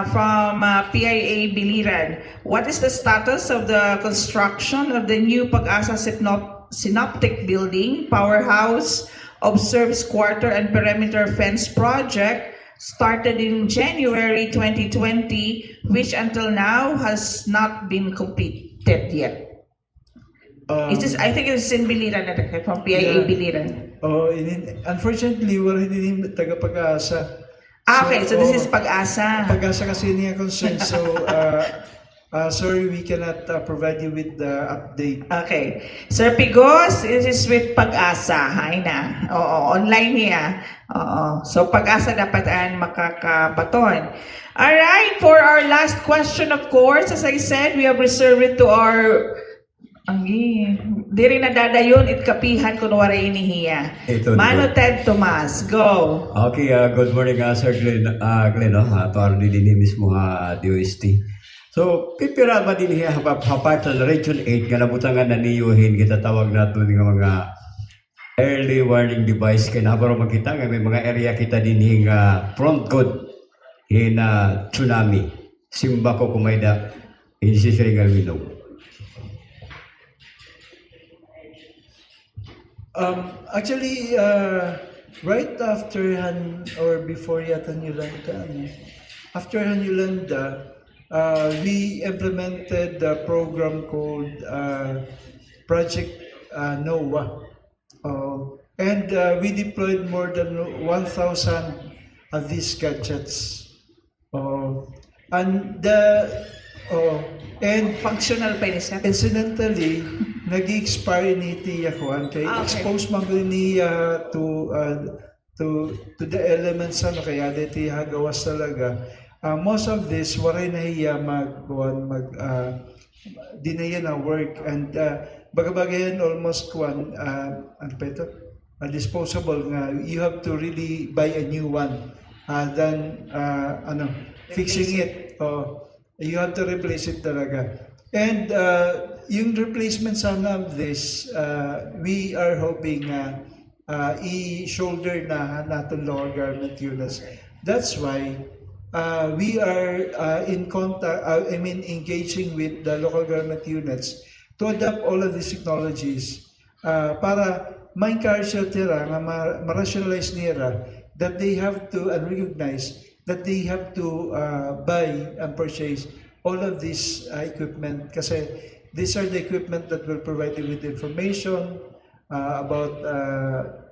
from PIA Biliran. What is the status of the construction of the new Pag-asa Synoptic Building, Powerhouse, Observes Quarter and Perimeter Fence Project started in January 2020, which until now has not been completed yet? I think it's in Biliran, from PIA Yeah. Biliran. Unfortunately, wala hindi taga-Pag-asa. Okay, so this is Pag-asa. Pag-asa kasi niya concern. So, sorry, we cannot provide you with the update. Okay. Sir Pigos, this is with Pag-asa. Hay na. Oo, online niya. Oo. So, Pag-asa dapat makakabaton. Alright, for our last question, of course, as I said, we have reserved it to our di rin nadadayon it kapihan kunwari inihiya. Ito, Mano Ted Tomas, go. Okay, good morning, Sir Glenn, to our nilini mismo DOST. So, pipira ba din hiya hapat sa Region 8 nga nabutangan na niyuhin kita tawag nato nga mga early warning device kay nabaro makita nga may mga area kita din nga front code in tsunami. Simba ko kumayda in Sisringal Minog. Actually, right after or before yata Yolanda, after Yolanda, we implemented the program called Project NOAA. And we deployed more than 1,000 of these gadgets. And Functional pa ni sir. incidentally, nag-expire ni Tiya Juan kay Okay. expose man ko niya to the elements kaya dito gawas talaga. Most of this waray na hiya di na yan na work and bagabagayan almost disposable nga you have to really buy a new one than fixing it. You have to replace it talaga. And yung replacement sana of this, we are hoping i-shoulder na natin local government units. That's why we are in contact, engaging with the local government units to adapt all of these technologies para ma-encourage nila nga ma-rationalize nila that they have to and recognize that they have to buy and purchase all of this equipment kasi these are the equipment that will provide you with information about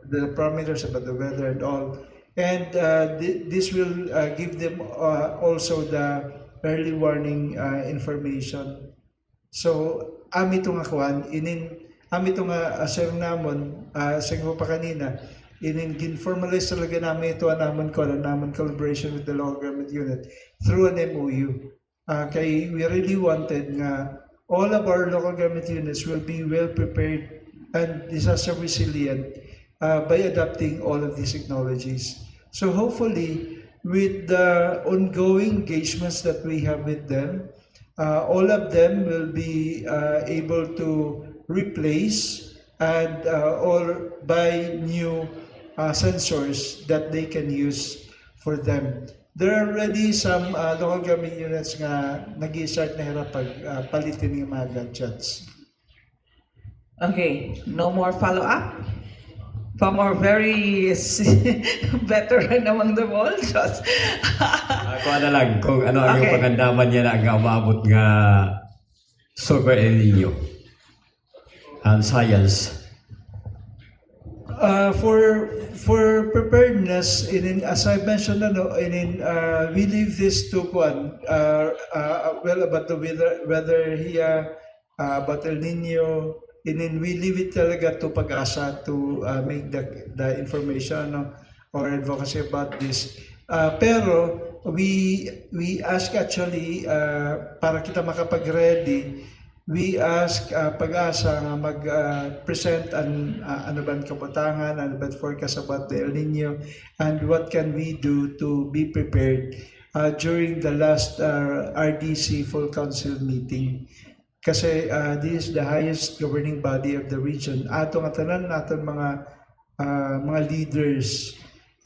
the parameters about the weather and all. And this will give them also the early warning information. So, ami itong akuan, ami itong sir namon, sing pa kanina, gin-formalize talaga namin ito naman collaboration with the local government unit through an MOU. Kay we really wanted nga all of our local government units will be well prepared and disaster resilient by adopting all of these technologies. So hopefully, with the ongoing engagements that we have with them, all of them will be able to replace and or buy new sensors that they can use for them. There are already some local government units nga nag-i-start na hirap palitin yung mga gadgets. Okay, no more follow-up? From our very veteran among the all, just Ako lang kung ano ang Okay. yung pagandaman niya na ang umabot nga Super El Nino and science. For preparedness, as I mentioned, we leave this to about the weather here, about El Nino, we leave it talaga to Pag-asa to make the information or advocacy about this. Pero we ask actually para kita makapag-ready we ask Pag-asa nga mag-present ano ba ang kabutangan, ano ba forecast about the El Nino, and what can we do to be prepared during the last RDC Full Council meeting. Kasi this is the highest governing body of the region. Atong tanan naton mga leaders,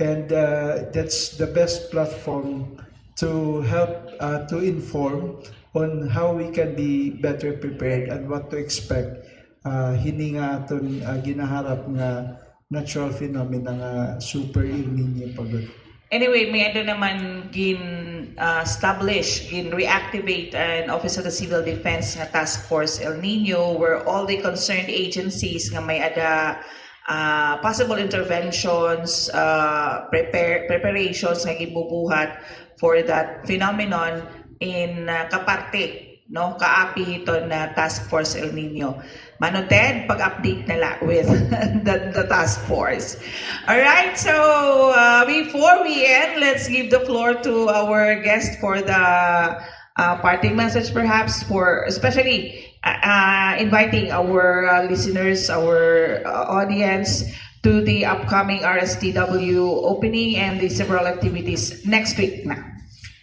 and that's the best platform to help to inform on how we can be better prepared and what to expect hini nga aton ginaharap nga natural phenomena nga super El Nino pagod. Anyway, may ano naman establish, reactivate an Office of the Civil Defense nga Task Force El Nino, where all the concerned agencies nga may ada possible interventions, preparations nga gibubuhat for that phenomenon in kaparte, no, kaapi ito na Task Force El Nino. Manoted, pag-update nila with the task force. All right, so before we end, let's give the floor to our guest for the parting message, perhaps, for especially inviting our listeners, our audience, to the upcoming RSTW opening and the several activities next week na.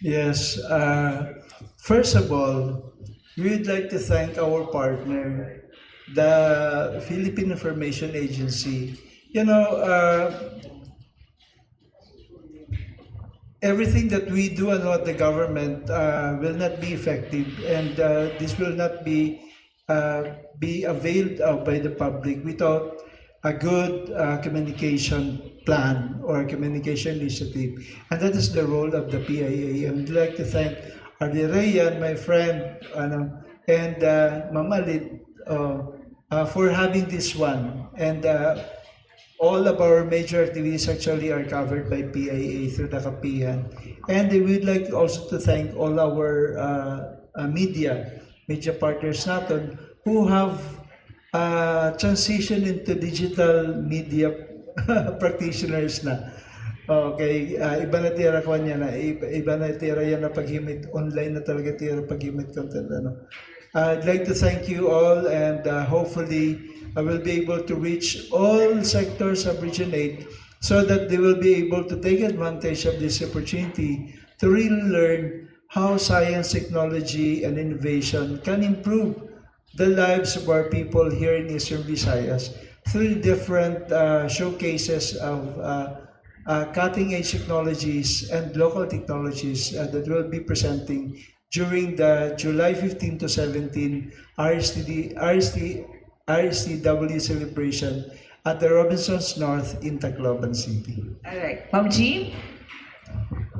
Yes. First of all, we would like to thank our partner, the Philippine Information Agency. You know, everything that we do and what the government will not be effective, and this will not be availed of by the public without a good communication plan or communication initiative. And that is the role of the PIA. I would like to thank Ardy Rayan, my friend, and Ma'am Alid, for having this one. And all of our major activities actually are covered by PIA through the Kapihan. And we would like also to thank all our media partners natin who have transitioned into digital media practitioners na. Okay, iba na tira ko niya na, iba na tira yan na paghimit, online na talaga tira paghimit content. I'd like to thank you all, and hopefully I will be able to reach all sectors of Region 8 so that they will be able to take advantage of this opportunity to really learn how science, technology, and innovation can improve the lives of our people here in Eastern Visayas through different showcases of cutting-edge technologies and local technologies that we'll be presenting during the July 15 to 17 RSTW celebration at the Robinsons North in Tacloban City. All right, Ma'am G?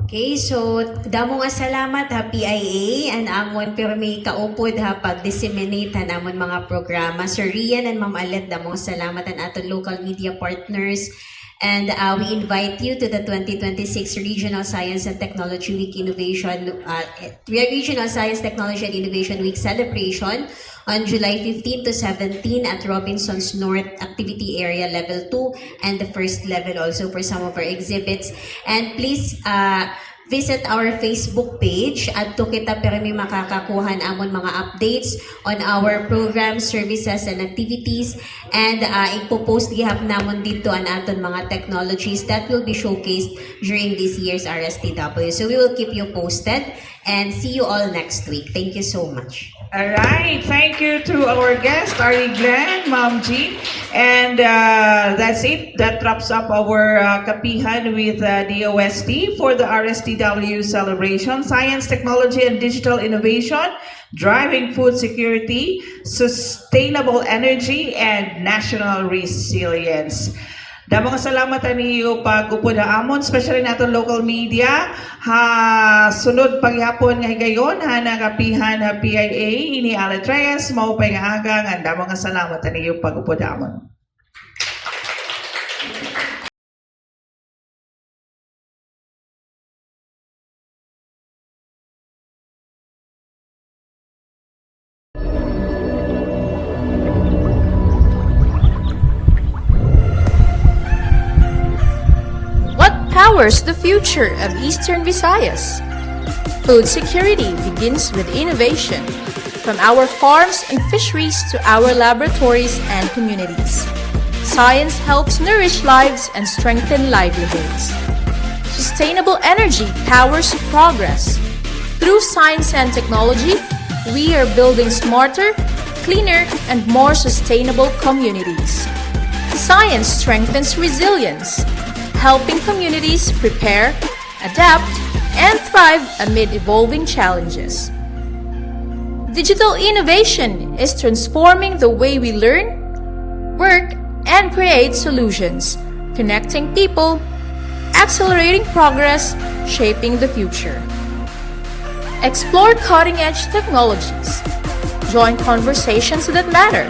Okay, so damo nga salamat ha PIA and amon pero may kaupod ha pag-disseminate ha namon mga programa. Sir Rian and Ma'am Alet, damo nga salamat ang aton local media partners. And we invite you to the 2026 Regional Science and Technology Week Regional Science, Technology and Innovation Week celebration on July 15 to 17 at Robinsons North Activity Area Level 2 and the first level also for some of our exhibits. And please visit our Facebook page at to kita pero may makakakuha amon mga updates on our programs, services, and activities. And ipopost gihap namon dito ang aton mga technologies that will be showcased during this year's RSTW. So we will keep you posted and see you all next week. Thank you so much. All right, thank you to our guest, Ari Glenn, Ma'am G. And that's it. That wraps up our Kapihan with DOST for the RSTW celebration. Science, technology, and digital innovation, driving food security, sustainable energy, and national resilience. Damo nga salamat niyo pag-upo na amon, especially naton local media. Sunod paghapon nga higayon, nagapihan na PIA, ini Alet Reyes, maupay nga agang, and damo nga salamat niyo pag-upo na amon. Powers the future of Eastern Visayas. Food security begins with innovation. from our farms and fisheries to our laboratories and communities. Science helps nourish lives and strengthen livelihoods. Sustainable energy powers progress. Through science and technology, we are building smarter, cleaner, and more sustainable communities. Science strengthens resilience, helping communities prepare, adapt, and thrive amid evolving challenges. Digital innovation is transforming the way we learn, work, and create solutions, connecting people, accelerating progress, shaping the future. Explore cutting-edge technologies. Join conversations that matter.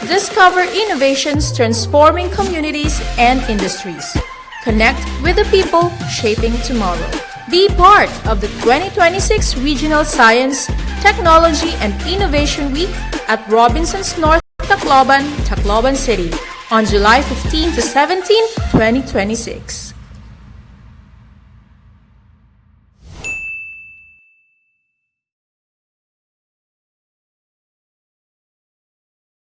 Discover innovations transforming communities and industries. Connect with the people shaping tomorrow. Be part of the 2026 Regional Science, Technology and Innovation Week at Robinsons North Tacloban, Tacloban City on July 15 to 17, 2026.